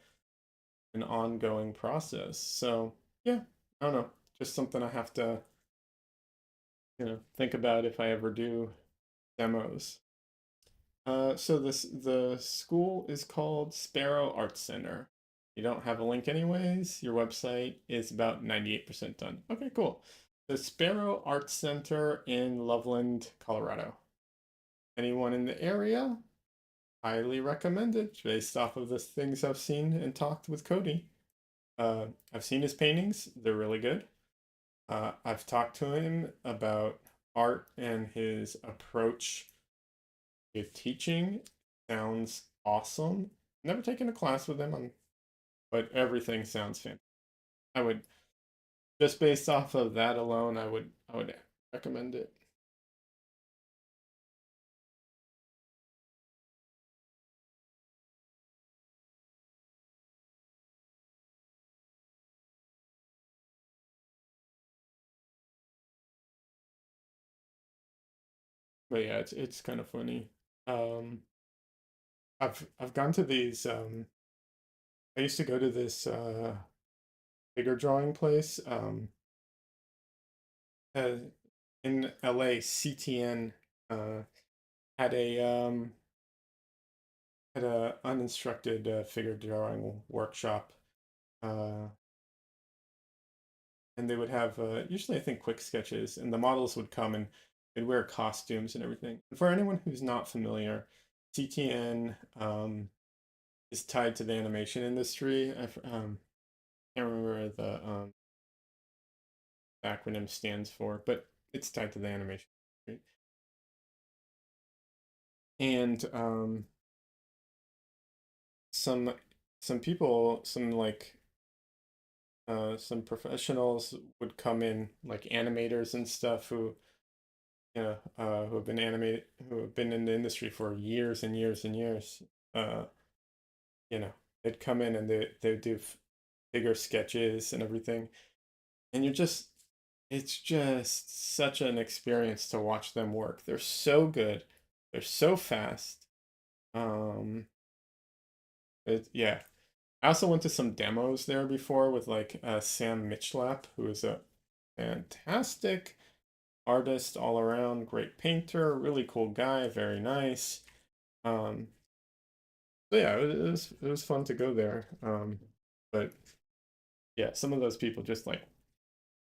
S1: an ongoing process. So yeah, I don't know, just something I have to, you know, think about if I ever do demos. So the school is called Sparrow Arts Center. You don't have a link anyways. Your website is about 98% done. Okay, cool. The Sparrow Arts Center in Loveland, Colorado. Anyone in the area? Highly recommend it based off of the things I've seen and talked with Cody. I've seen his paintings, they're really good. I've talked to him about art and his approach to teaching. Sounds awesome. Never taken a class with him, but everything sounds fantastic. I would, just based off of that alone, I would recommend it. But yeah, it's kind of funny. Um, I've gone to these. I used to go to this figure drawing place uh, in LA. CTN uh, had a uninstructed figure drawing workshop, uh, and they would have usually I think quick sketches, and the models would come and they'd wear costumes and everything. And for anyone who's not familiar, CTN is tied to the animation industry. Can't remember the acronym stands for, but it's tied to the animation industry. And some some people, some professionals would come in, like animators and stuff, who who have been animated, who have been in the industry for years and years and years. Uh, you know, they'd come in and they'd do bigger sketches and everything, and it's just such an experience to watch them work. They're so good, they're so fast. Um, yeah. I also went to some demos there before with like Sam Mitchlap, who is a fantastic artist all around, great painter, really cool guy, very nice. Um, so yeah, it was fun to go there. But yeah, some of those people just like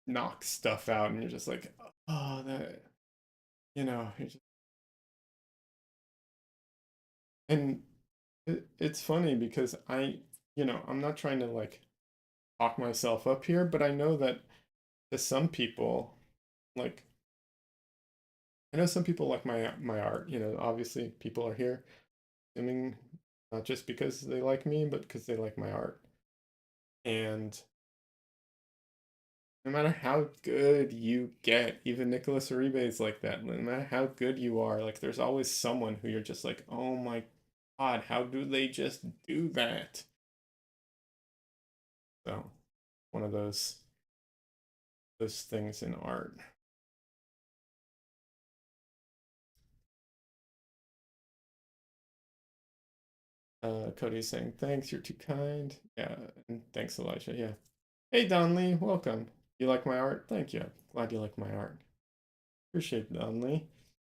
S1: knock stuff out, and you're just like, oh, that, you know, and it's funny because you know, I'm not trying to like talk myself up here, but I know that to some people, like I know some people like my art. You know, obviously people are here, assuming not just because they like me, but because they like my art. And no matter how good you get, even Nicholas Uribe is like that. No matter how good you are, like there's always someone who you're just like, oh my God, how do they just do that? So one of those things in art. Cody's saying thanks, you're too kind. Yeah, and thanks, Elijah. Yeah. Hey Don Lee, welcome. You like my art? Thank you. Glad you like my art. Appreciate Don Lee.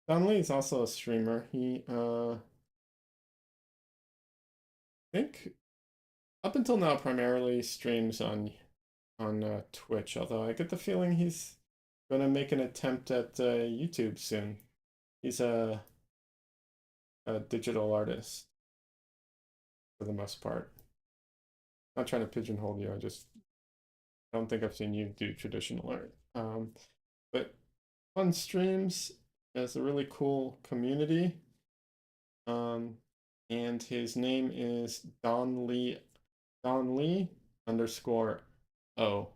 S1: Don Lee is also a streamer. He I think up until now primarily streams on Twitch, although I get the feeling he's gonna make an attempt at YouTube soon. He's a digital artist for the most part. Not trying to pigeonhole you, I don't think I've seen you do traditional art. But fun streams. Has a really cool community. Um, and his name is Don Lee underscore O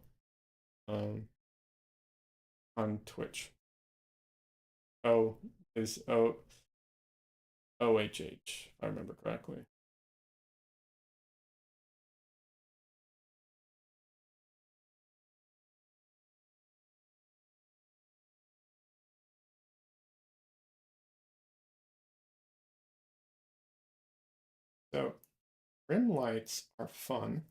S1: on Twitch. O is OHH, if I remember correctly. So rim lights are fun,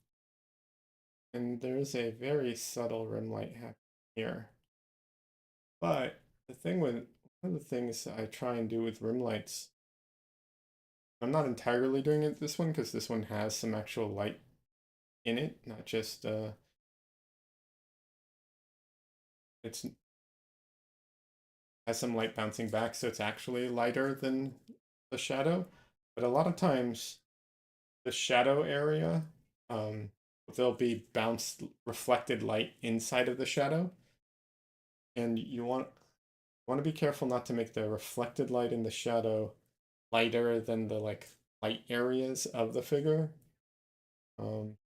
S1: and there's a very subtle rim light hack here. But the thing with one of the things I try and do with rim lights, I'm not entirely doing it this one because this one has some actual light in it, not just it's has some light bouncing back, so it's actually lighter than the shadow. But a lot of times, the shadow area, um, there'll be bounced reflected light inside of the shadow, and you want to be careful not to make the reflected light in the shadow lighter than the like light areas of the figure. Um,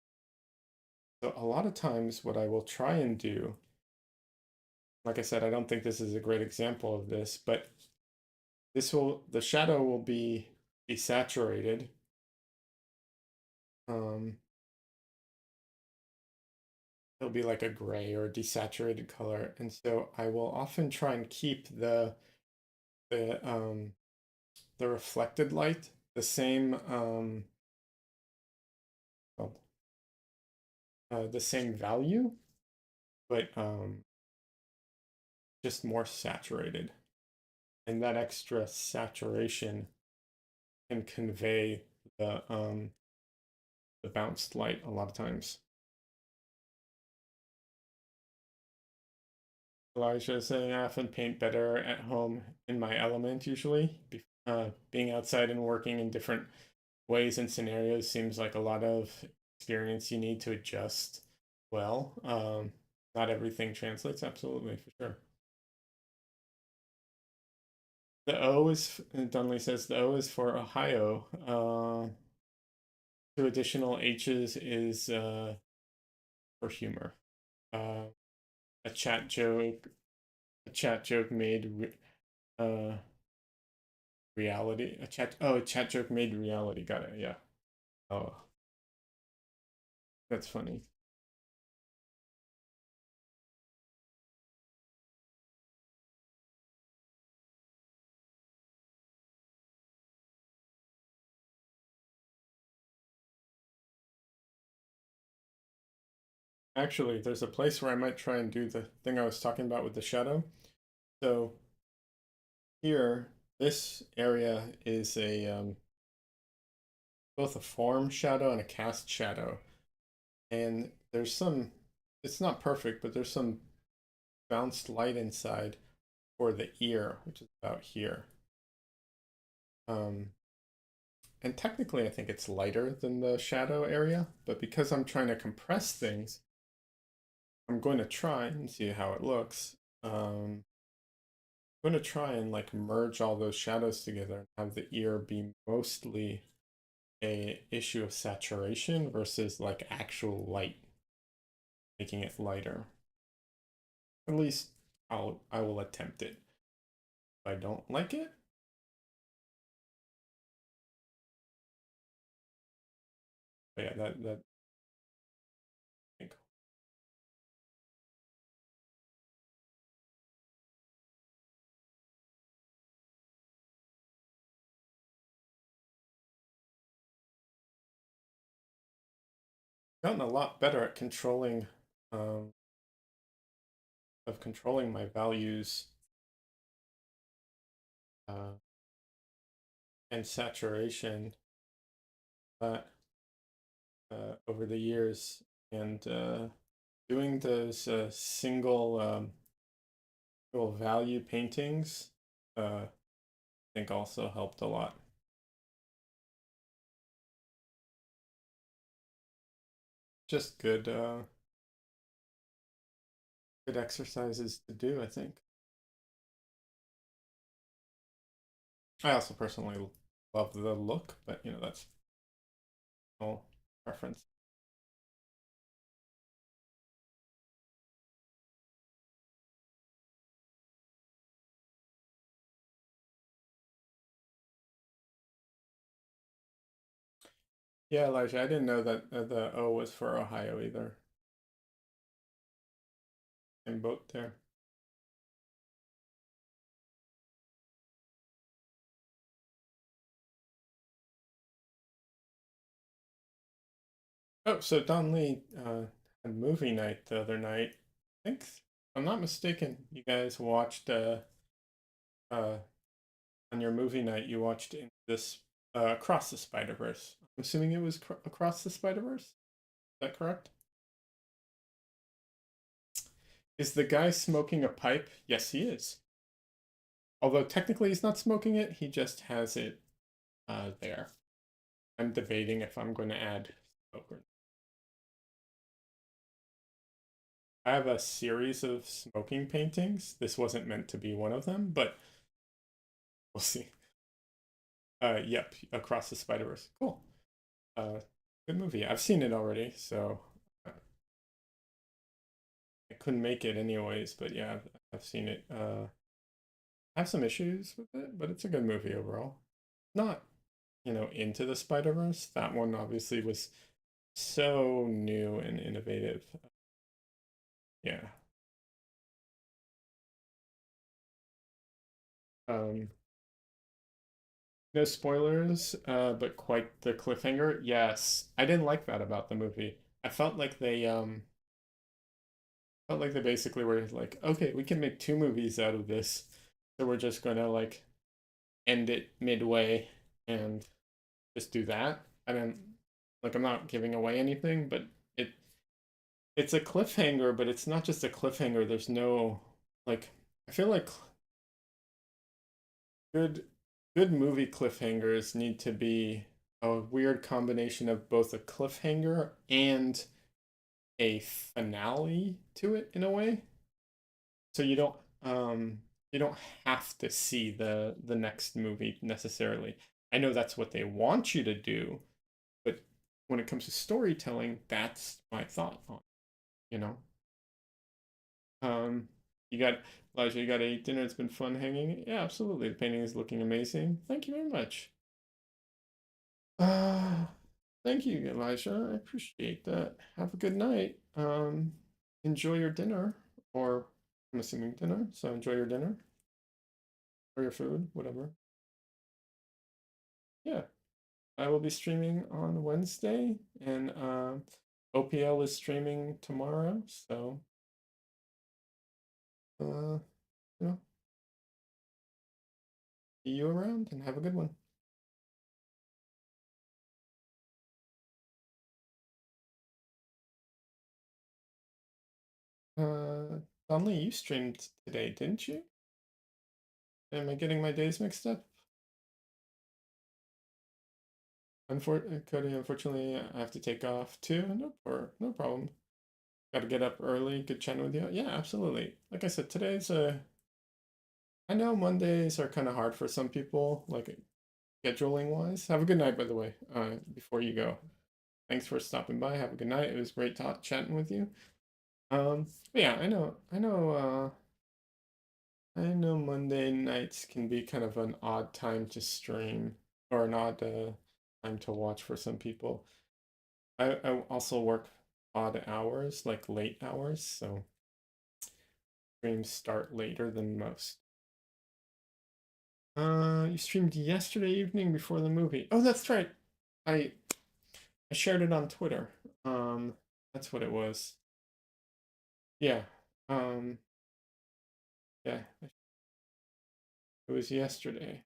S1: so a lot of times, what I will try and do, like I said, I don't think this is a great example of this, but the shadow will be desaturated. Um, it'll be like a gray or a desaturated color, and so I will often try and keep the the reflected light the same well, the same value, but just more saturated, and that extra saturation can convey the bounced light a lot of times. Elijah is saying I often paint better at home in my element usually. Being outside and working in different ways and scenarios seems like a lot of experience you need to adjust well. Not everything translates, absolutely, for sure. The O is, Dunley says, the O is for Ohio. Two additional H's is for humor. Uh, a chat joke, a chat joke made uh, reality. A chat joke made reality. Got it. Yeah. Oh, that's funny. Actually, there's a place where I might try and do the thing I was talking about with the shadow. So here, this area is a both a form shadow and a cast shadow. And there's some, it's not perfect, but there's some bounced light inside for the ear, which is about here. Um, and technically, I think it's lighter than the shadow area, but because I'm trying to compress things, I'm going to try and see how it looks. I'm going to try and like merge all those shadows together and have the ear be mostly a issue of saturation versus like actual light, making it lighter. At least I will attempt it. If I don't like it, but yeah, that I think gotten a lot better at um controlling my values uh and saturation uh, over the years, and doing those single value paintings I think also helped a lot. Just good exercises to do, I think. I also personally love the look, but you know that's all preference. Yeah, Elijah, I didn't know that the O was for Ohio either. In boat there. Oh, so Don Lee had movie night the other night. I think, if I'm not mistaken, you guys watched uh on your movie night. You watched in this Across the Spider Verse. I'm assuming it was Across the Spider Verse. Is that correct? Is the guy smoking a pipe? Yes, he is. Although technically he's not smoking it, he just has it there. I'm debating if I'm going to add smoke or I have a series of smoking paintings. This wasn't meant to be one of them, but we'll see. Yep, Across the Spider-Verse. Cool. Uh, good movie. I've seen it already, so I couldn't make it anyways, but yeah, I've seen it. I have some issues with it, but it's a good movie overall. Not, Into the Spider-Verse. That one obviously was so new and innovative. Yeah. Um, no spoilers, but quite the cliffhanger. Yes, I didn't like that about the movie. I felt like they basically were like, okay, we can make two movies out of this, so we're just gonna like end it midway and just do that. I don't like I'm not giving away anything, but it it's a cliffhanger, but it's not just a cliffhanger. There's no like I feel like good good movie cliffhangers need to be a weird combination of both a cliffhanger and a finale to it in a way. So you don't have to see the next movie necessarily. I know that's what they want you to do, but when it comes to storytelling, that's my thought on, you know. Um you got Elijah, you got to eat dinner. It's been fun hanging. Yeah, absolutely. The painting is looking amazing. Thank you very much. Uh, thank you, Elijah. I appreciate that. Have a good night. Enjoy your dinner, or I'm assuming dinner. So enjoy your dinner or your food, whatever. Yeah, I will be streaming on Wednesday, and OPL is streaming tomorrow. So, uh, you know, see you around and have a good one. Donley, you streamed today, didn't you? Am I getting my days mixed up? Cody, unfortunately, I have to take off too. No problem. Got to get up early. Good chatting with you. Yeah, absolutely. Like I said, today's I know Mondays are kind of hard for some people, like scheduling wise. Have a good night, by the way. Before you go, thanks for stopping by. Have a good night. It was great chatting with you. But yeah, I know Monday nights can be kind of an odd time to stream or an odd time to watch for some people. I also work odd hours, like late hours, so streams start later than most. You streamed yesterday evening before the movie. Oh, that's right. I I shared it on Twitter. That's what it was. Yeah. Um, yeah, it was yesterday.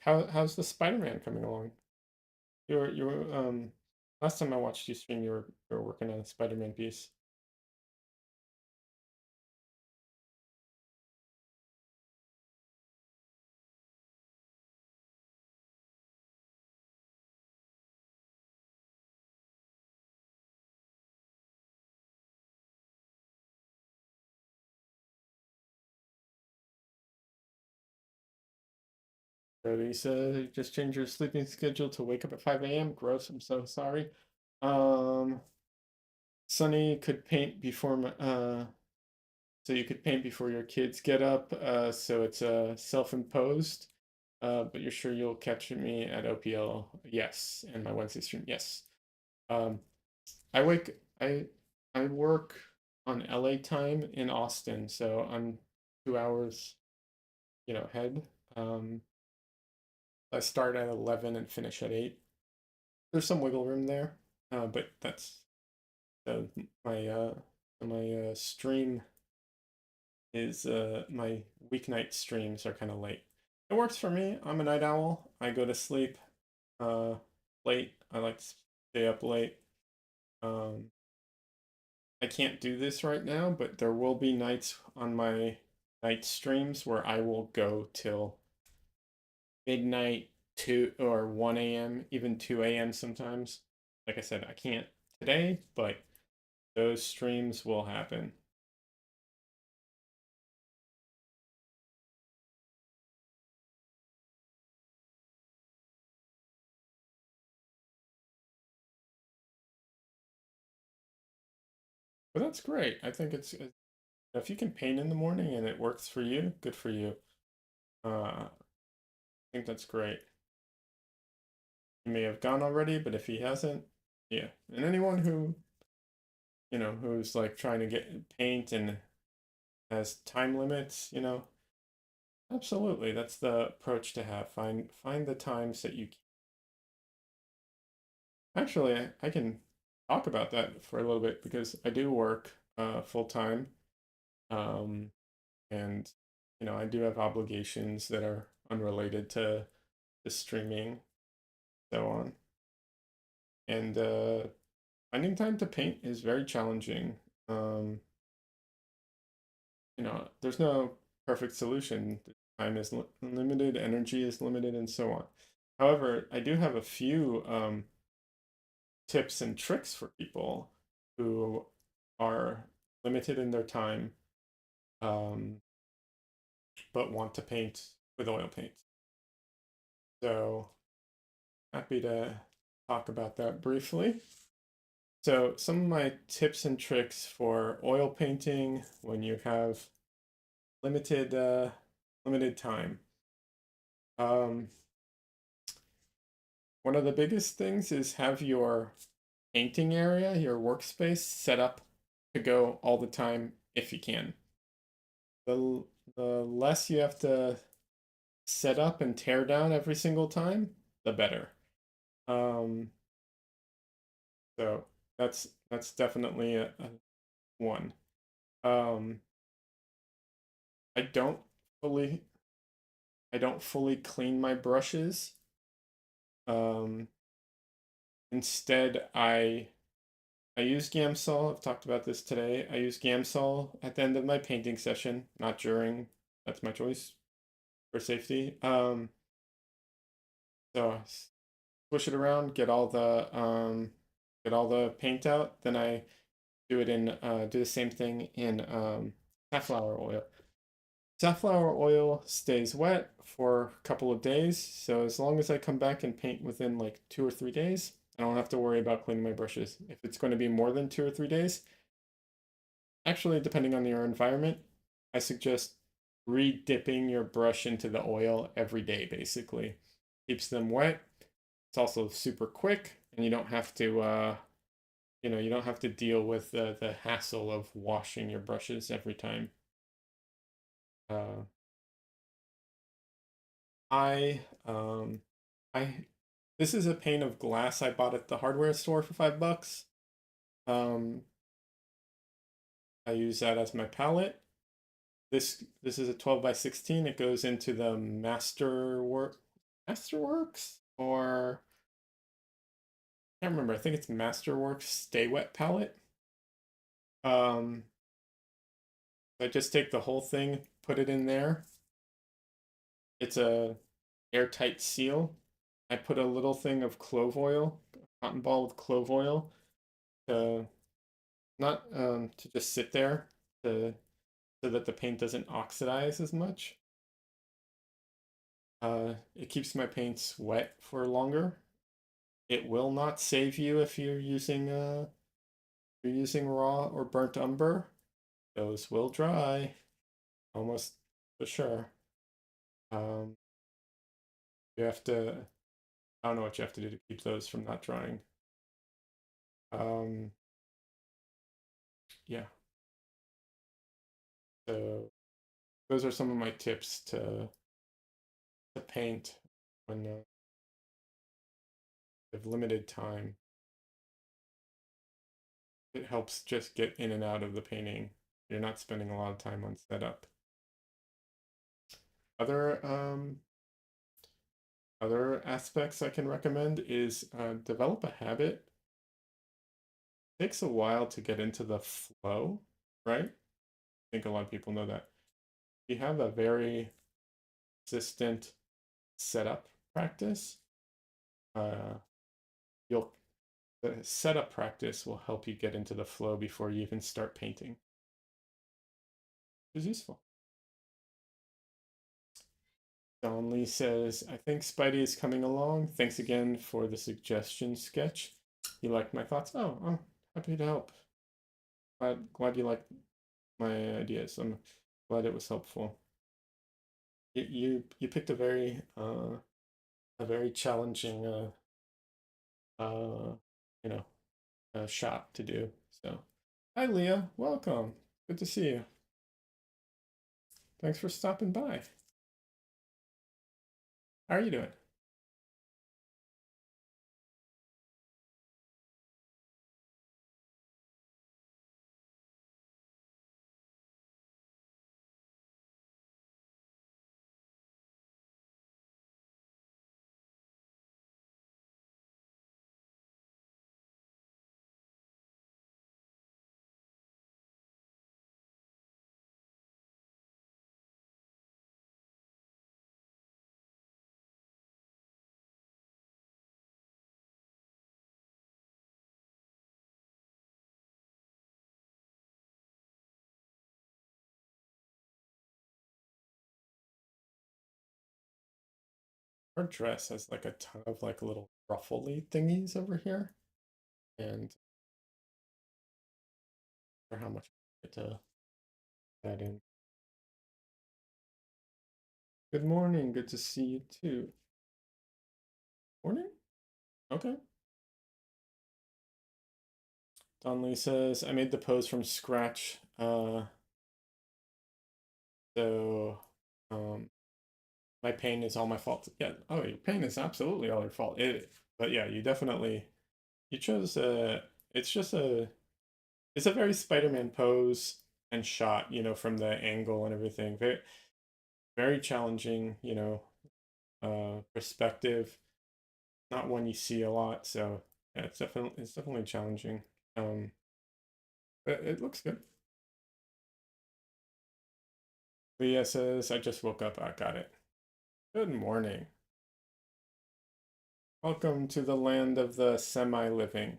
S1: How's the Spider-Man coming along? You were last time I watched you stream, you were working on a Spider-Man piece. Lisa, just change your sleeping schedule to wake up at 5 a.m. Gross, I'm so sorry. Um, Sunny could paint before so you could paint before your kids get up, so it's self-imposed. But you're sure you'll catch me at OPL? Yes, and my Wednesday stream, yes. Um, I wake I work on LA time in Austin, so I'm 2 hours, ahead. Um, I start at 11 and finish at 8. There's some wiggle room there, but that's uh, my stream is my weeknight streams are kind of late. It works for me. I'm a night owl. I go to sleep uh, late. I like to stay up late. Um, I can't do this right now, but there will be nights on my night streams where I will go till midnight, 2 or 1 a.m., even 2 a.m. sometimes. Like I said, I can't today, but those streams will happen. But that's great. I think if you can paint in the morning and it works for you, good for you. I think that's great. He may have gone already, but if he hasn't, yeah. And anyone who's like trying to get paint and has time limits, absolutely, that's the approach to have. Find the times that you actually I can talk about that for a little bit because I do work full time. Um, and I do have obligations that are unrelated to the streaming, so on. And finding time to paint is very challenging. Um, there's no perfect solution. Time is limited, energy is limited, and so on. However, I do have a few tips and tricks for people who are limited in their time, um, but want to paint with oil paint. So happy to talk about that briefly. So some of my tips and tricks for oil painting when you have limited limited time. Um, One of the biggest things is have your painting area, your workspace set up to go all the time if you can. The the less you have to set up and tear down every single time, the better. Um, so that's definitely a one. Um, I don't fully I don't fully clean my brushes. Um, Instead, I use Gamsol. I've talked about this today. I use Gamsol at the end of my painting session, not during. That's my choice for safety. So push it around, get all the paint out. Then I do the same thing in safflower oil. Safflower oil stays wet for a couple of days, so as long as I come back and paint within like 2 or 3 days, I don't have to worry about cleaning my brushes. If it's going to be more than 2 or 3 days, actually, depending on your environment, I suggest re-dipping your brush into the oil every day, basically. Keeps them wet. It's also super quick, and you don't have to deal with the hassle of washing your brushes every time. Uh, I um I This is a pane of glass I bought at the hardware store for $5. Um, I use that as my palette. This is a 12 by 16. It goes into the Masterworks, or I can't remember. I think it's Masterworks Stay Wet palette. Um, I just take the whole thing, put it in there. It's a airtight seal. I put a little thing of clove oil, cotton ball with clove oil, to not to just sit there to so that the paint doesn't oxidize as much. It keeps my paints wet for longer. It will not save you if you're using raw or burnt umber. Those will dry, almost for sure. Um, you have to, I don't know what you have to do to keep those from not drying. Um, yeah, so those are some of my tips to paint when you have limited time. It helps just get in and out of the painting. You're not spending a lot of time on setup. Other other aspects I can recommend is develop a habit. It takes a while to get into the flow, right? I think a lot of people know that. You have a very consistent setup practice. Uh, you'll the setup practice will help you get into the flow before you even start painting, which is useful. Don Lee says, I think Spidey is coming along. Thanks again for the suggestion sketch. You liked my thoughts? Oh, I'm happy to help. Glad you liked my ideas. I'm glad it was helpful. You picked a very challenging uh you know shot to do. So hi Leah, welcome. Good to see you. Thanks for stopping by. How are you doing? Her dress has like a ton of like little ruffly thingies over here, and for how much I get to that in. Good morning. Good to see you too. Morning? Okay. Donley says, I made the pose from scratch. So um my pain is all my fault. Yeah, oh your pain is absolutely all your fault. But yeah, you definitely you chose it's a very Spider-Man pose and shot, from the angle and everything. Very challenging, perspective. Not one you see a lot, so yeah, it's definitely challenging. But it looks good. Leah says, I just woke up. I got it. Good morning. Welcome to the land of the semi-living.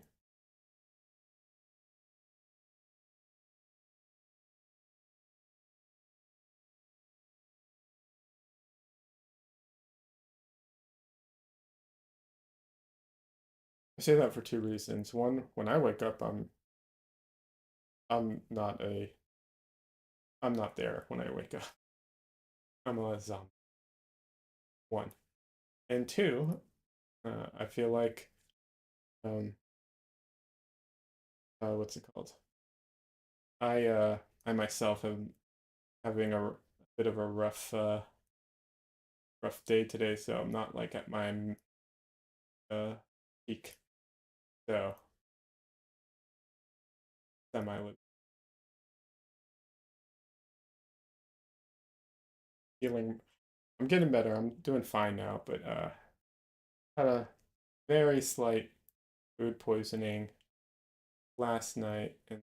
S1: I say that for two reasons. One, when I wake up, I'm not a I'm not there when I wake up. I'm a zombie. One. And two, I feel like um what's it called? I myself am having a bit of a rough day today, so I'm not like at my uh peak. So semi feeling I'm getting better. I'm doing fine now, but had a very slight food poisoning last night and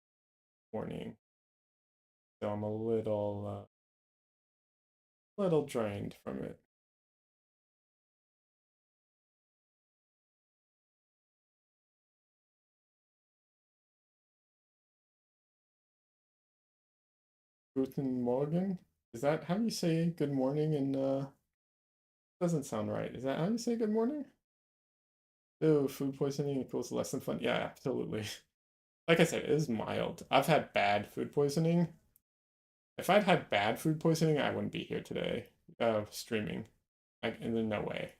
S1: morning, so I'm a little drained from it. Guten Morgen. Is that how you say good morning in Doesn't sound right. Is that how you say good morning? Oh, food poisoning equals less than fun. Yeah, absolutely. Like I said, it is mild. I've had bad food poisoning. If I'd had bad food poisoning, I wouldn't be here today, streaming. Like, in no way.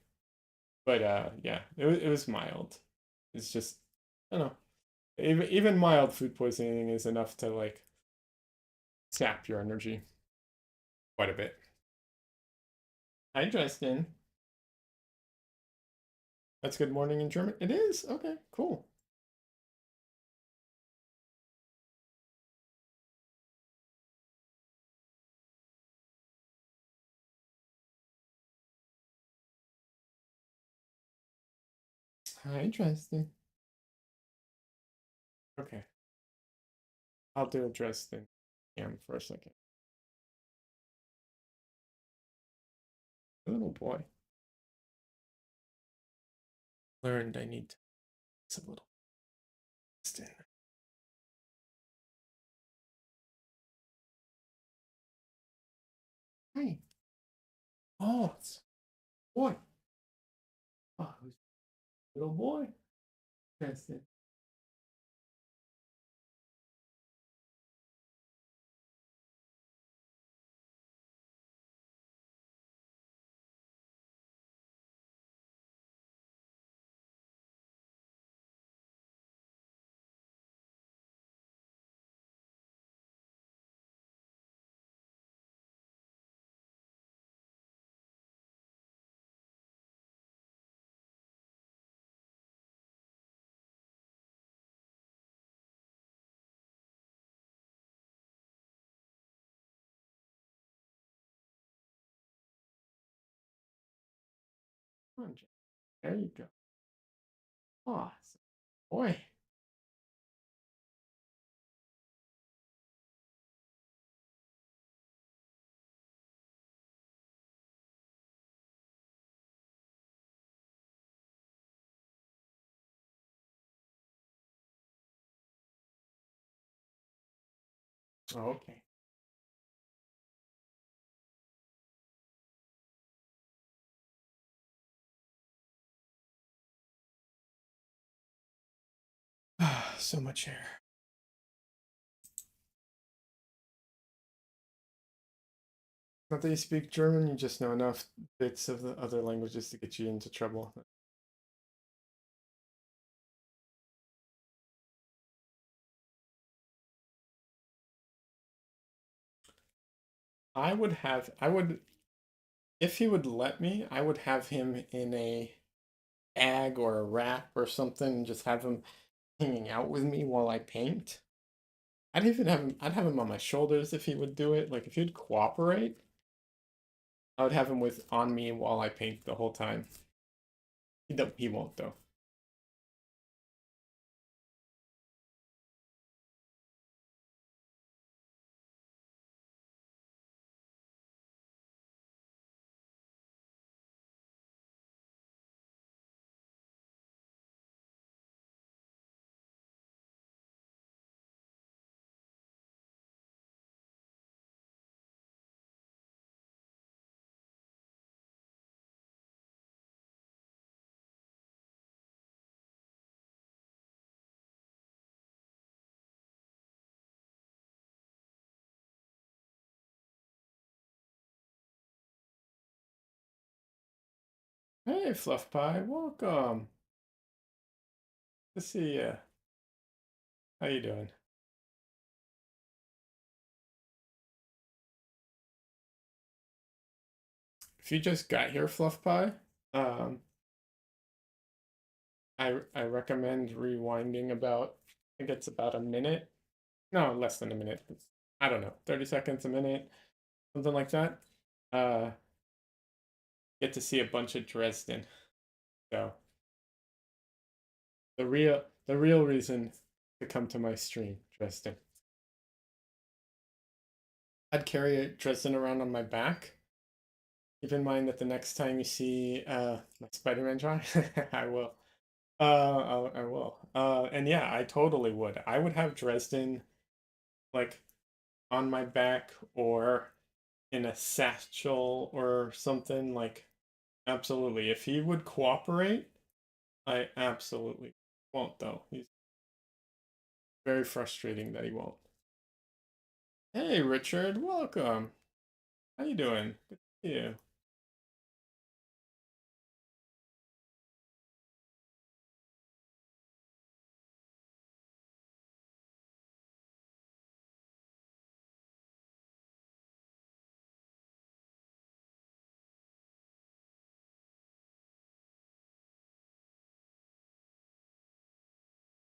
S1: But yeah, it was mild. It's just, I don't know. Even mild food poisoning is enough to like sap your energy quite a bit. Hi, Justin. That's good morning in German. It is? Okay, cool. Hi, Justin. Okay, I'll do a Justin cam for a second. Little boy. Learned I need to a little Justin. Hi. Oh, it's boy. Oh, who's little boy? Justin. Come on, Justin. There you go. Awesome. Boy. Okay. So much hair. Not that you speak German, you just know enough bits of the other languages to get you into trouble. I would, if he would let me, I would have him in a bag or a wrap or something, and just have him hanging out with me while I paint. I'd have him on my shoulders if he would do it. Like if he'd cooperate, I would have him with on me while I paint the whole time. He won't though. Hey, Fluff Pie, welcome. Good to see ya. How you doing? If you just got here, Fluff Pie, um, I recommend rewinding about. I think it's about a minute. No, less than a minute. I don't know, 30 seconds, a minute, something like that. Uh, get to see a bunch of Dresden. So the real reason to come to my stream, Dresden. I'd carry Dresden around on my back. Keep in mind that the next time you see my Spider-Man drawing, I will. I will. And yeah, I totally would. I would have Dresden like on my back or in a satchel or something like Absolutely. If he would cooperate, I absolutely won't though. He's very frustrating that he won't. Hey Richard, welcome. How you doing? Good to see you.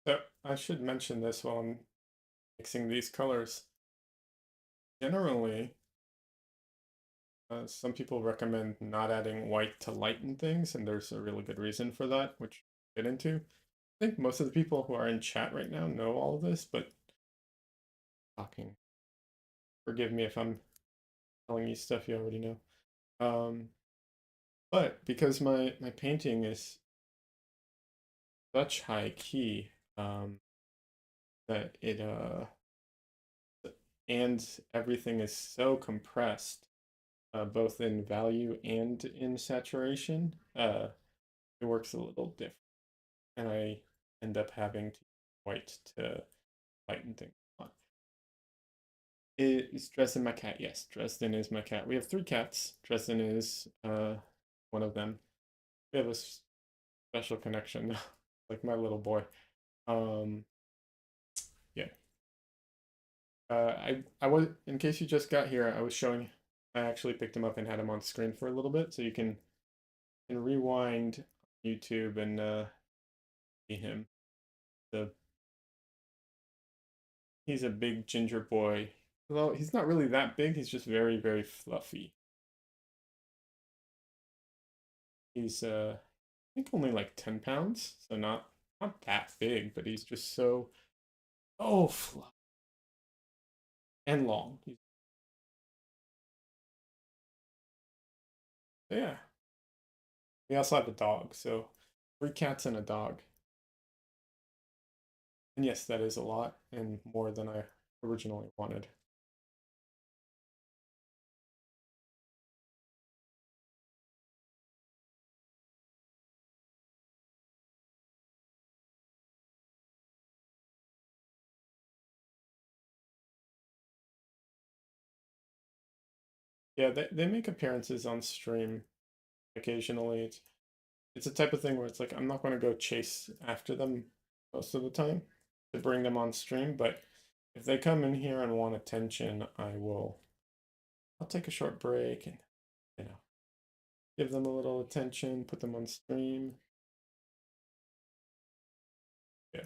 S1: So I should mention this while I'm mixing these colors. Generally, some people recommend not adding white to lighten things, and there's a really good reason for that, which we'll get into. I think most of the people who are in chat right now know all of this, but talking. Forgive me if I'm telling you stuff you already know. But because my painting is such high key, that it and everything is so compressed, both in value and in saturation, it works a little different, and I end up having to use white to lighten things up. Is Dresden my cat? Yes, Dresden is my cat. We have three cats. Dresden is one of them. We have a special connection, like my little boy. Um, yeah. I was, in case you just got here, I was showing. I actually picked him up and had him on screen for a little bit, so you can rewind YouTube and see him. The He's a big ginger boy. Well, he's not really that big. He's just very very fluffy. He's I think only like 10 pounds, so not that big, but he's just so fluffy and long. Yeah. We also have a dog, so three cats and a dog. And yes, that is a lot and more than I originally wanted. Yeah, they make appearances on stream occasionally. It's a type of thing where it's like I'm not going to go chase after them most of the time to bring them on stream, but if they come in here and want attention, I'll take a short break and you know give them a little attention, put them on stream. Yeah.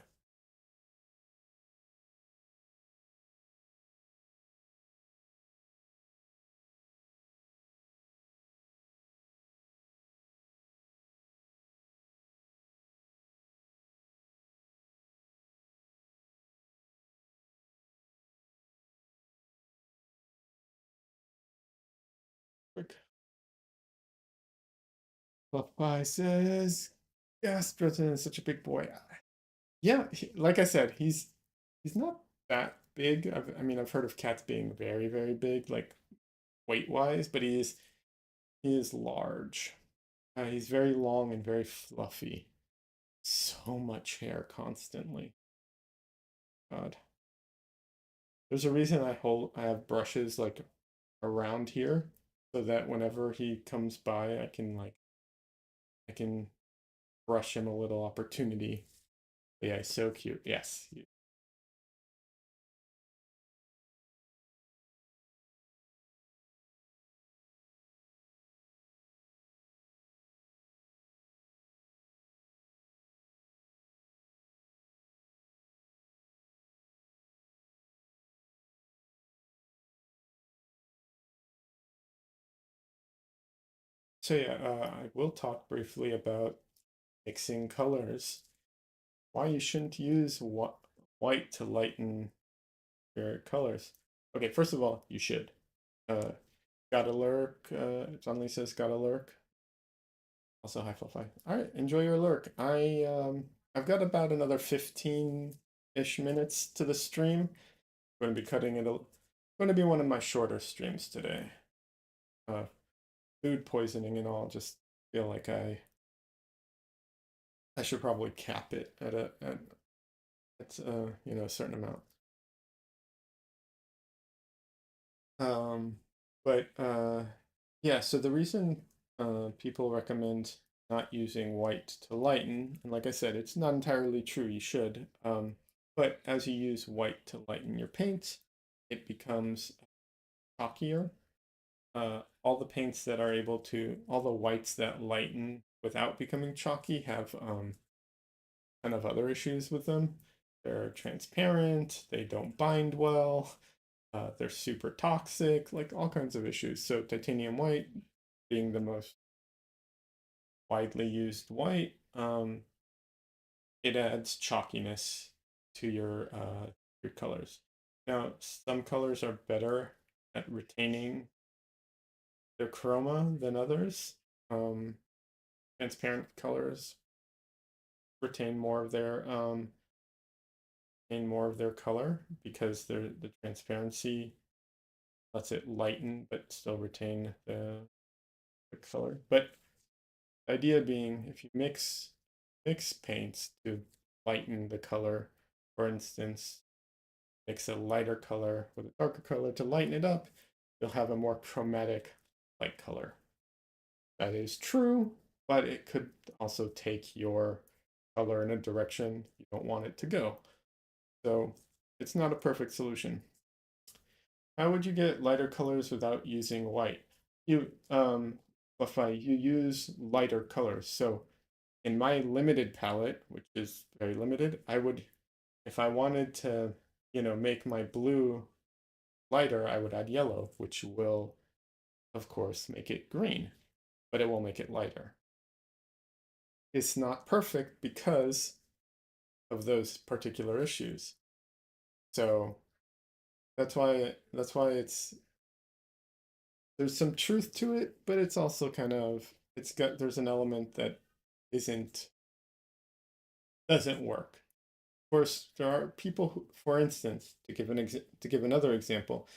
S1: Quick. Popeye says, yes, Dresden is such a big boy. Yeah, like I said, he's not that big. I mean, I've heard of cats being very, very big, like weight wise, but he is large. He's very long and very fluffy. So much hair constantly. God, there's a reason I have brushes like around here, so that whenever he comes by, I can brush him a little opportunity. But yeah, he's so cute. Yes. So yeah, I will talk briefly about mixing colors. Why you shouldn't use white to lighten your colors. Okay, first of all, you should. Uh, Gotta lurk. Johnny says gotta lurk. Also, hi Fluffy. All right, enjoy your lurk. I've got about another 15-ish minutes to the stream. I'm going to be cutting it. Going to be one of my shorter streams today. Uh, Food poisoning and all just feel like I should probably cap it at a certain amount. Um, but yeah, so the reason people recommend not using white to lighten, and like I said, it's not entirely true, you should. But as you use white to lighten your paint, it becomes chalkier. All the paints that are able to, all the whites that lighten without becoming chalky have kind of other issues with them. They're transparent, they don't bind well, they're super toxic, like all kinds of issues. So titanium white being the most widely used white, it adds chalkiness to your colors. Now, some colors are better at retaining their chroma than others. Transparent colors retain more of their color because the transparency lets it lighten but still retain the color. But the idea being, if you mix paints to lighten the color, for instance, mix a lighter color with a darker color to lighten it up, you'll have a more chromatic light color. That is true, but it could also take your color in a direction you don't want it to go. So it's not a perfect solution. How would you get lighter colors without using white? You use lighter colors. So in my limited palette, which is very limited, I would, if I wanted to, make my blue lighter, I would add yellow, which will, of course, make it green, but it will make it lighter. It's not perfect because of those particular issues. So that's why there's some truth to it, but it's also kind of there's an element that isn't doesn't work. Of course, there are people who, for instance, to give another example,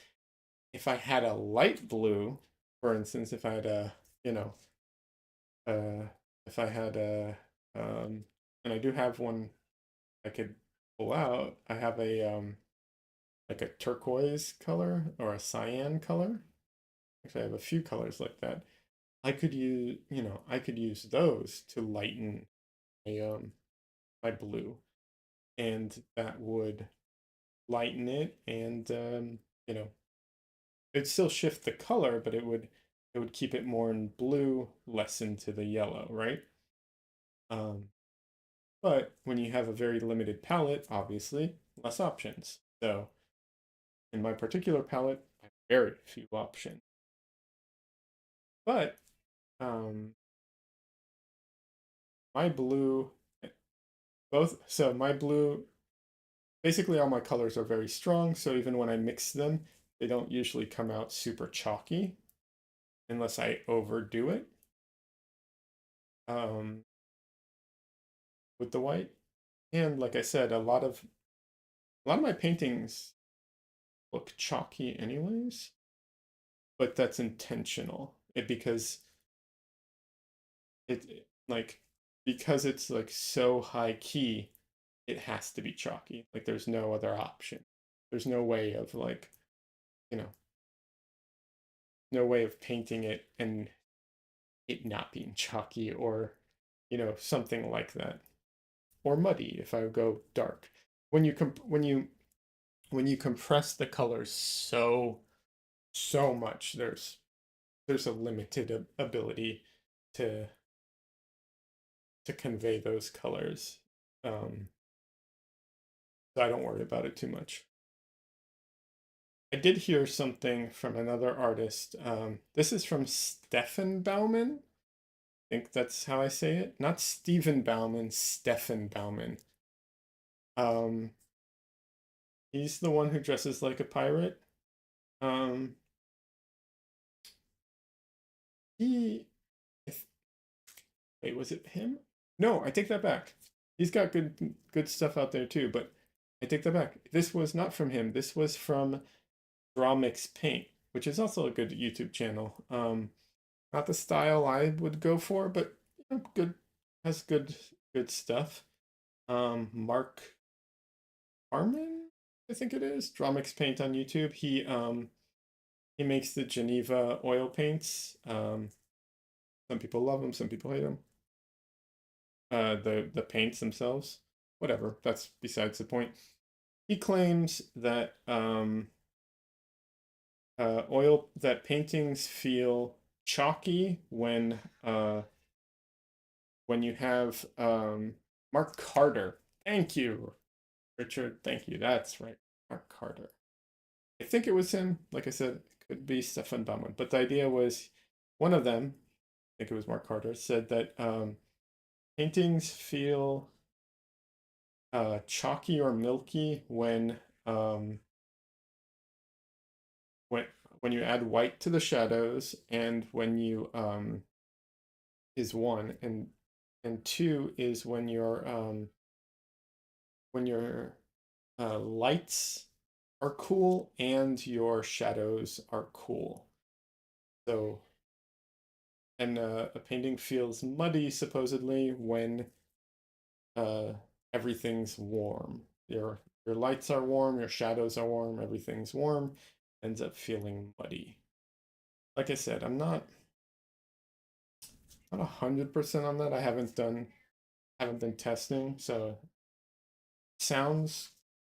S1: if I had a light blue, for instance, if I had a, you know, uh, if I had a, and I do have one I could pull out. I have a like a turquoise color or a cyan color. Actually, I have a few colors like that. I could use those to lighten my blue, and that would lighten it, and it'd still shift the color, but it would keep it more in blue, less into the yellow, right? Um, but when you have a very limited palette, obviously less options. So in my particular palette, I have very few options. But um, my blue, my blue, basically all my colors are very strong. So even when I mix them, they don't usually come out super chalky unless I overdo it um, with the white. And like I said, a lot of my paintings look chalky anyways, but that's intentional. It because it's like so high key, it has to be chalky. Like there's no other option. There's no way of you know, no way of painting it and it not being chalky or, something like that. Or muddy if I go dark. When you compress the colors so much, there's a limited ability to convey those colors. Um, so I don't worry about it too much. I did hear something from another artist. This is from Stefan Baumann. I think that's how I say it. Not Stephen Bauman, Stefan Baumann. Um, he's the one who dresses like a pirate. Um, he, wait, was it him? No, I take that back. He's got good stuff out there too, but I take that back. This was not from him. This was from Draw Mix Paint, which is also a good YouTube channel. Not the style I would go for, but you know, good, has good stuff. Mark Harmon, I think it is. Drawmix Paint on YouTube. He makes the Geneva oil paints. Some people love them, some people hate them. The paints themselves, whatever. That's besides the point. He claims that oil that paintings feel chalky when you have Mark Carter. Thank you, Richard. Thank you. That's right, Mark Carter. I think it was him. Like I said, it could be Stefan Baumann. But the idea was one of them, I think it was Mark Carter, said that paintings feel chalky or milky um, when when you add white to the shadows, and when you is one, and two is when your lights are cool and your shadows are cool. So, and a painting feels muddy supposedly when uh, everything's warm. Your lights are warm, your shadows are warm, everything's warm, ends up feeling muddy. Like I said, I'm not 100% on that. I haven't been testing, so sounds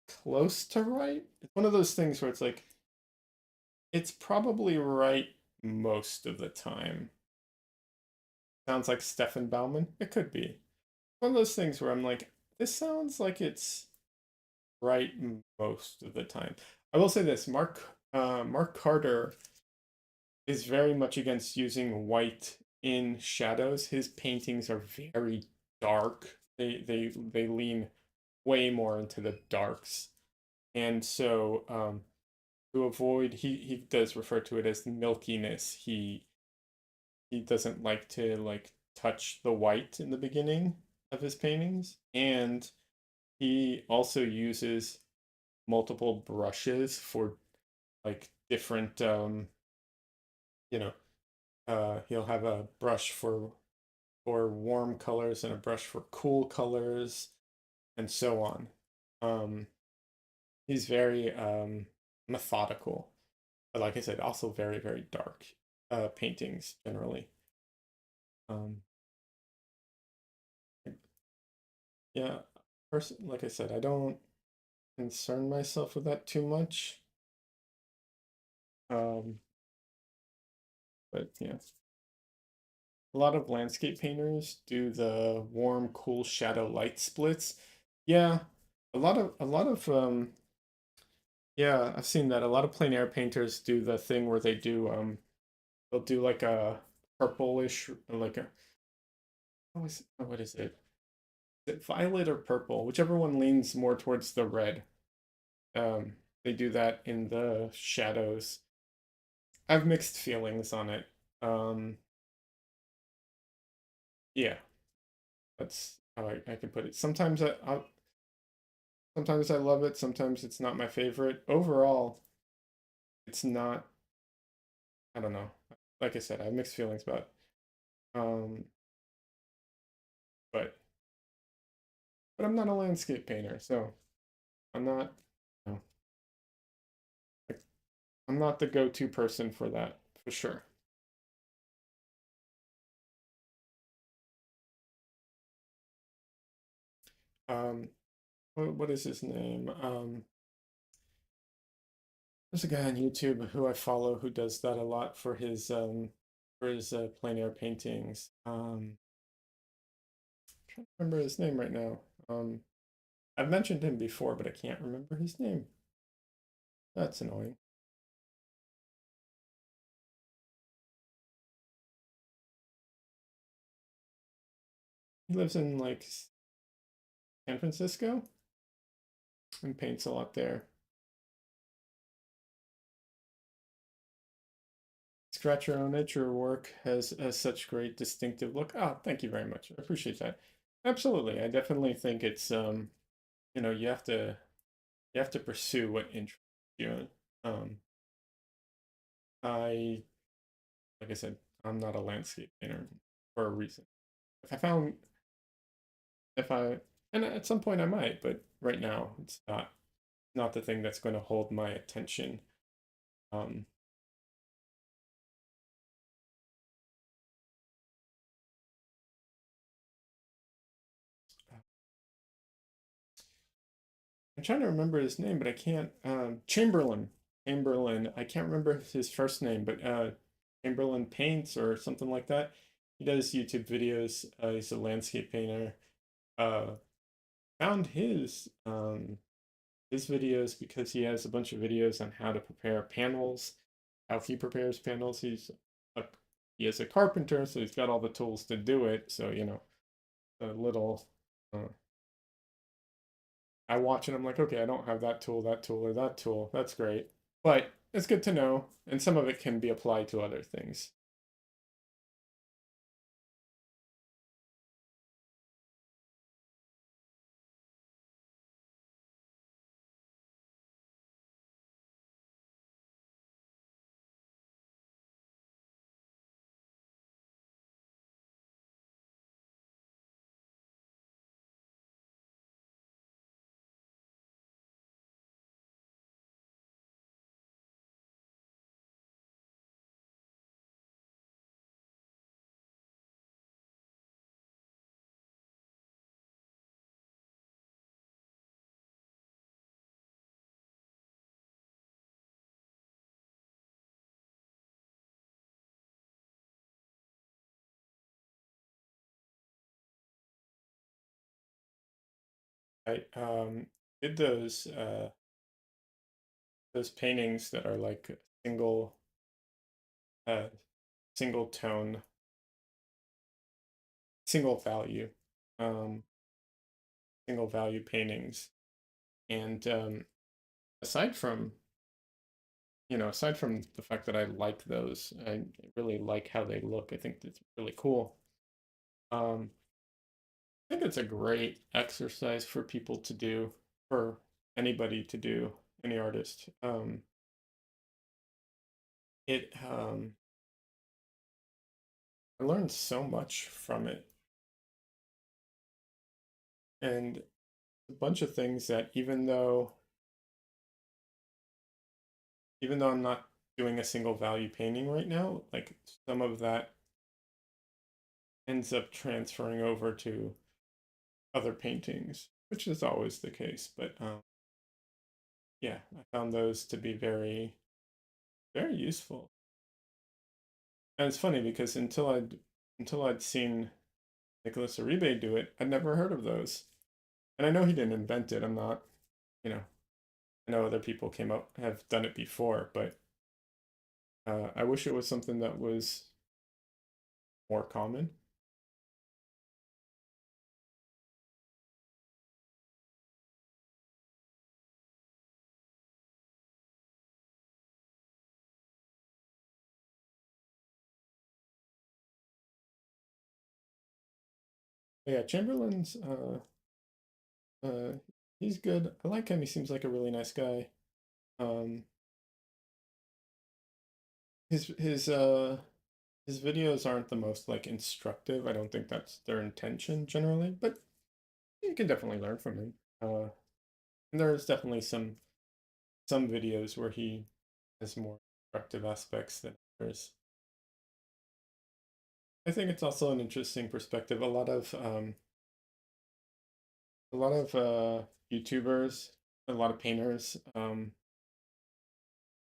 S1: close to right. It's one of those things where it's like it's probably right most of the time. Sounds like Stefan Baumann. It could be. One of those things where I'm like, this sounds like it's right most of the time. I will say this, Mark Carter is very much against using white in shadows. His paintings are very dark. They lean way more into the darks. And so to avoid he does refer to it as milkiness. He doesn't like to like touch the white in the beginning of his paintings, and he also uses multiple brushes for like different you know he'll have a brush for warm colors and a brush for cool colors and so on. um he's very methodical, but like I said, also very very dark paintings generally. um yeah, like I said, I don't concern myself with that too much. um but yeah, a lot of landscape painters do the warm, cool shadow light splits. Yeah, a lot of yeah, I've seen that. A lot of plein air painters do the thing where they'll do like a purplish, like a what is it? Is it violet or purple? Whichever one leans more towards the red. They do that in the shadows. I have mixed feelings on it. Um, yeah, that's how I can put it. Sometimes I love it, sometimes it's not my favorite. Overall, it's not, I don't know. Like I said, I have mixed feelings about it. Um, but I'm not a landscape painter, so I'm not, you know, like, I'm not the go-to person for that, for sure. Um, what is his name? There's a guy on YouTube who I follow who does that a lot for his plein air paintings. I can't remember his name right now. Um, I've mentioned him before, but I can't remember his name. That's annoying. He lives in like San Francisco and paints a lot there. Scratch Your Own Itch, your work has such great distinctive look. Oh, thank you very much. I appreciate that. Absolutely. I definitely think it's you know, you have to pursue what interests you. Um I like I said, I'm not a landscape painter for a reason. If I found if I and at some point I might, but right now it's not the thing that's going to hold my attention. Um, I'm trying to remember his name, but I can't. Chamberlain. Chamberlain. I can't remember his first name, but Chamberlain Paints or something like that. He does YouTube videos. He's a landscape painter. Uh, Found his videos because he has a bunch of videos on how to prepare panels, how he prepares panels. A, he is a carpenter, so he's got all the tools to do it. So a little. Uh, I watch and I'm like, okay, I don't have that tool, or that tool. That's great. But it's good to know, and some of it can be applied to other things. I did those paintings that are like single uh single tone, single value, um, single value paintings. And aside from aside from the fact that I like those, I really like how they look. I think that's really cool. I think it's a great exercise for people to do, for anybody to do, any artist. It I learned so much from it, and a bunch of things that even though I'm not doing a single value painting right now, like some of that ends up transferring over to other paintings, which is always the case. But yeah, I found those to be very, very useful. And it's funny because until I'd seen Nicholas Uribe do it, I'd never heard of those. And I know he didn't invent it. I'm not, you know, I know other people came up have done it before, but I wish it was something that was more common. But yeah, Chamberlain's uh he's good. I like him. He seems like a really nice guy. Um his videos aren't the most like instructive. I don't think that's their intention generally, but you can definitely learn from him. And there's definitely some videos where he has more instructive aspects than others. I think it's also an interesting perspective. A lot of YouTubers, a lot of painters,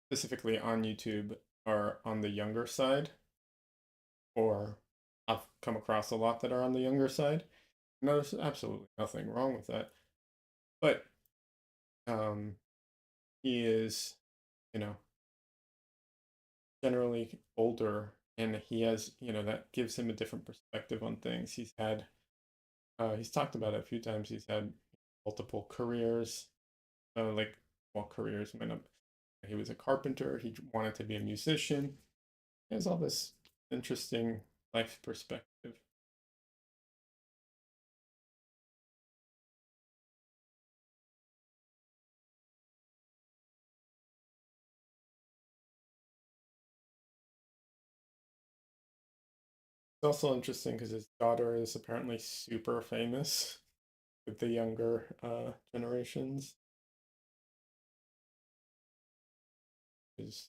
S1: specifically on YouTube, are on the younger side, or I've come across a lot that are on the younger side. And there's absolutely nothing wrong with that. But um, he is, you know, generally older, and he has, that gives him a different perspective on things. He's talked about it a few times. He's had multiple careers, like, well, careers might not. He was a carpenter. He wanted to be a musician. He has all this interesting life perspective. also interesting because his daughter is apparently super famous with the younger generations. Is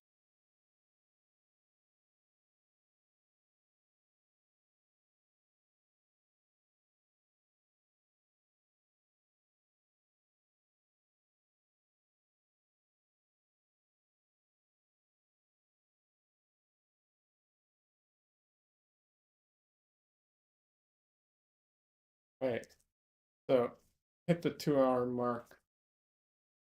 S1: right. So hit the 2 hour mark.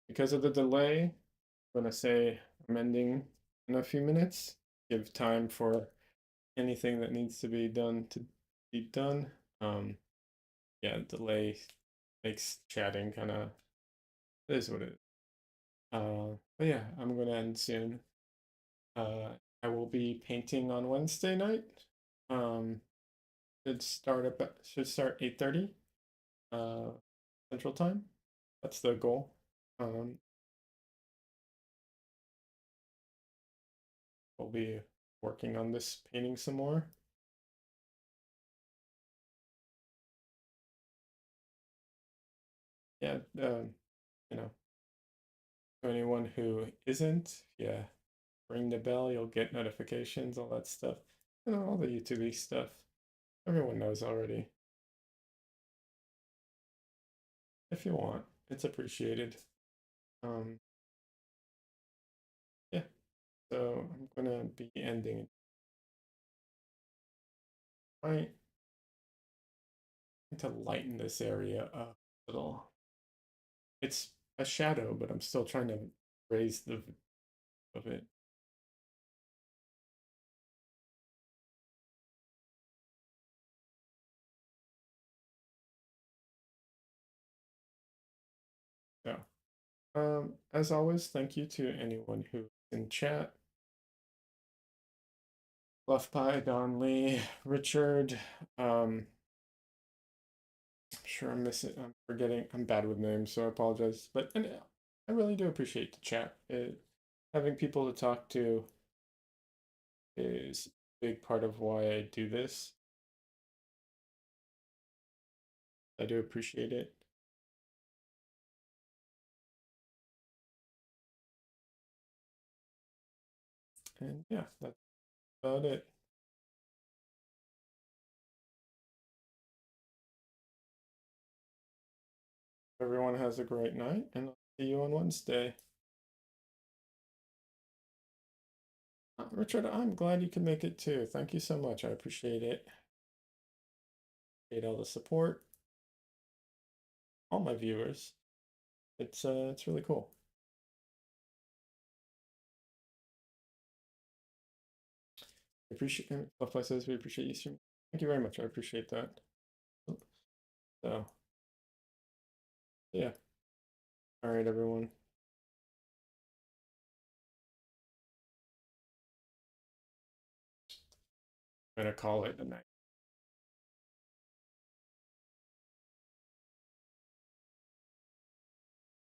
S1: Because of the delay, I'm gonna say I'm ending in a few minutes. Give time for anything that needs to be done to be done. Um, yeah, delay makes chatting kind of is what it is. But yeah, I'm gonna end soon. Uh, I will be painting on Wednesday night. Um, should start 8:30 uh Central Time. That's the goal. Um, we'll be working on this painting some more. Yeah, you know, to anyone who isn't, yeah, ring the bell, you'll get notifications, all that stuff. All the YouTube stuff. Everyone knows already. If you want, it's appreciated. Um, yeah, so I'm gonna be ending. I need to lighten this area up a little. It's a shadow, but I'm still trying to raise the of it. So, as always, thank you to anyone who in chat. Bluff Pie, Don Lee, Richard. I'm sure I'm missing. I'm forgetting. I'm bad with names, so I apologize. But I really do appreciate the chat. Having people to talk to is a big part of why I do this. I do appreciate it. And yeah, that's about it. Everyone has a great night, and I'll see you on Wednesday. Richard, I'm glad you could make it too. Thank you so much. I appreciate it. Appreciate all the support, all my viewers. It's really cool. I appreciate Butterfly says we appreciate you streaming. Thank you very much. I appreciate that. So yeah. All right, everyone. I'm gonna call it a night.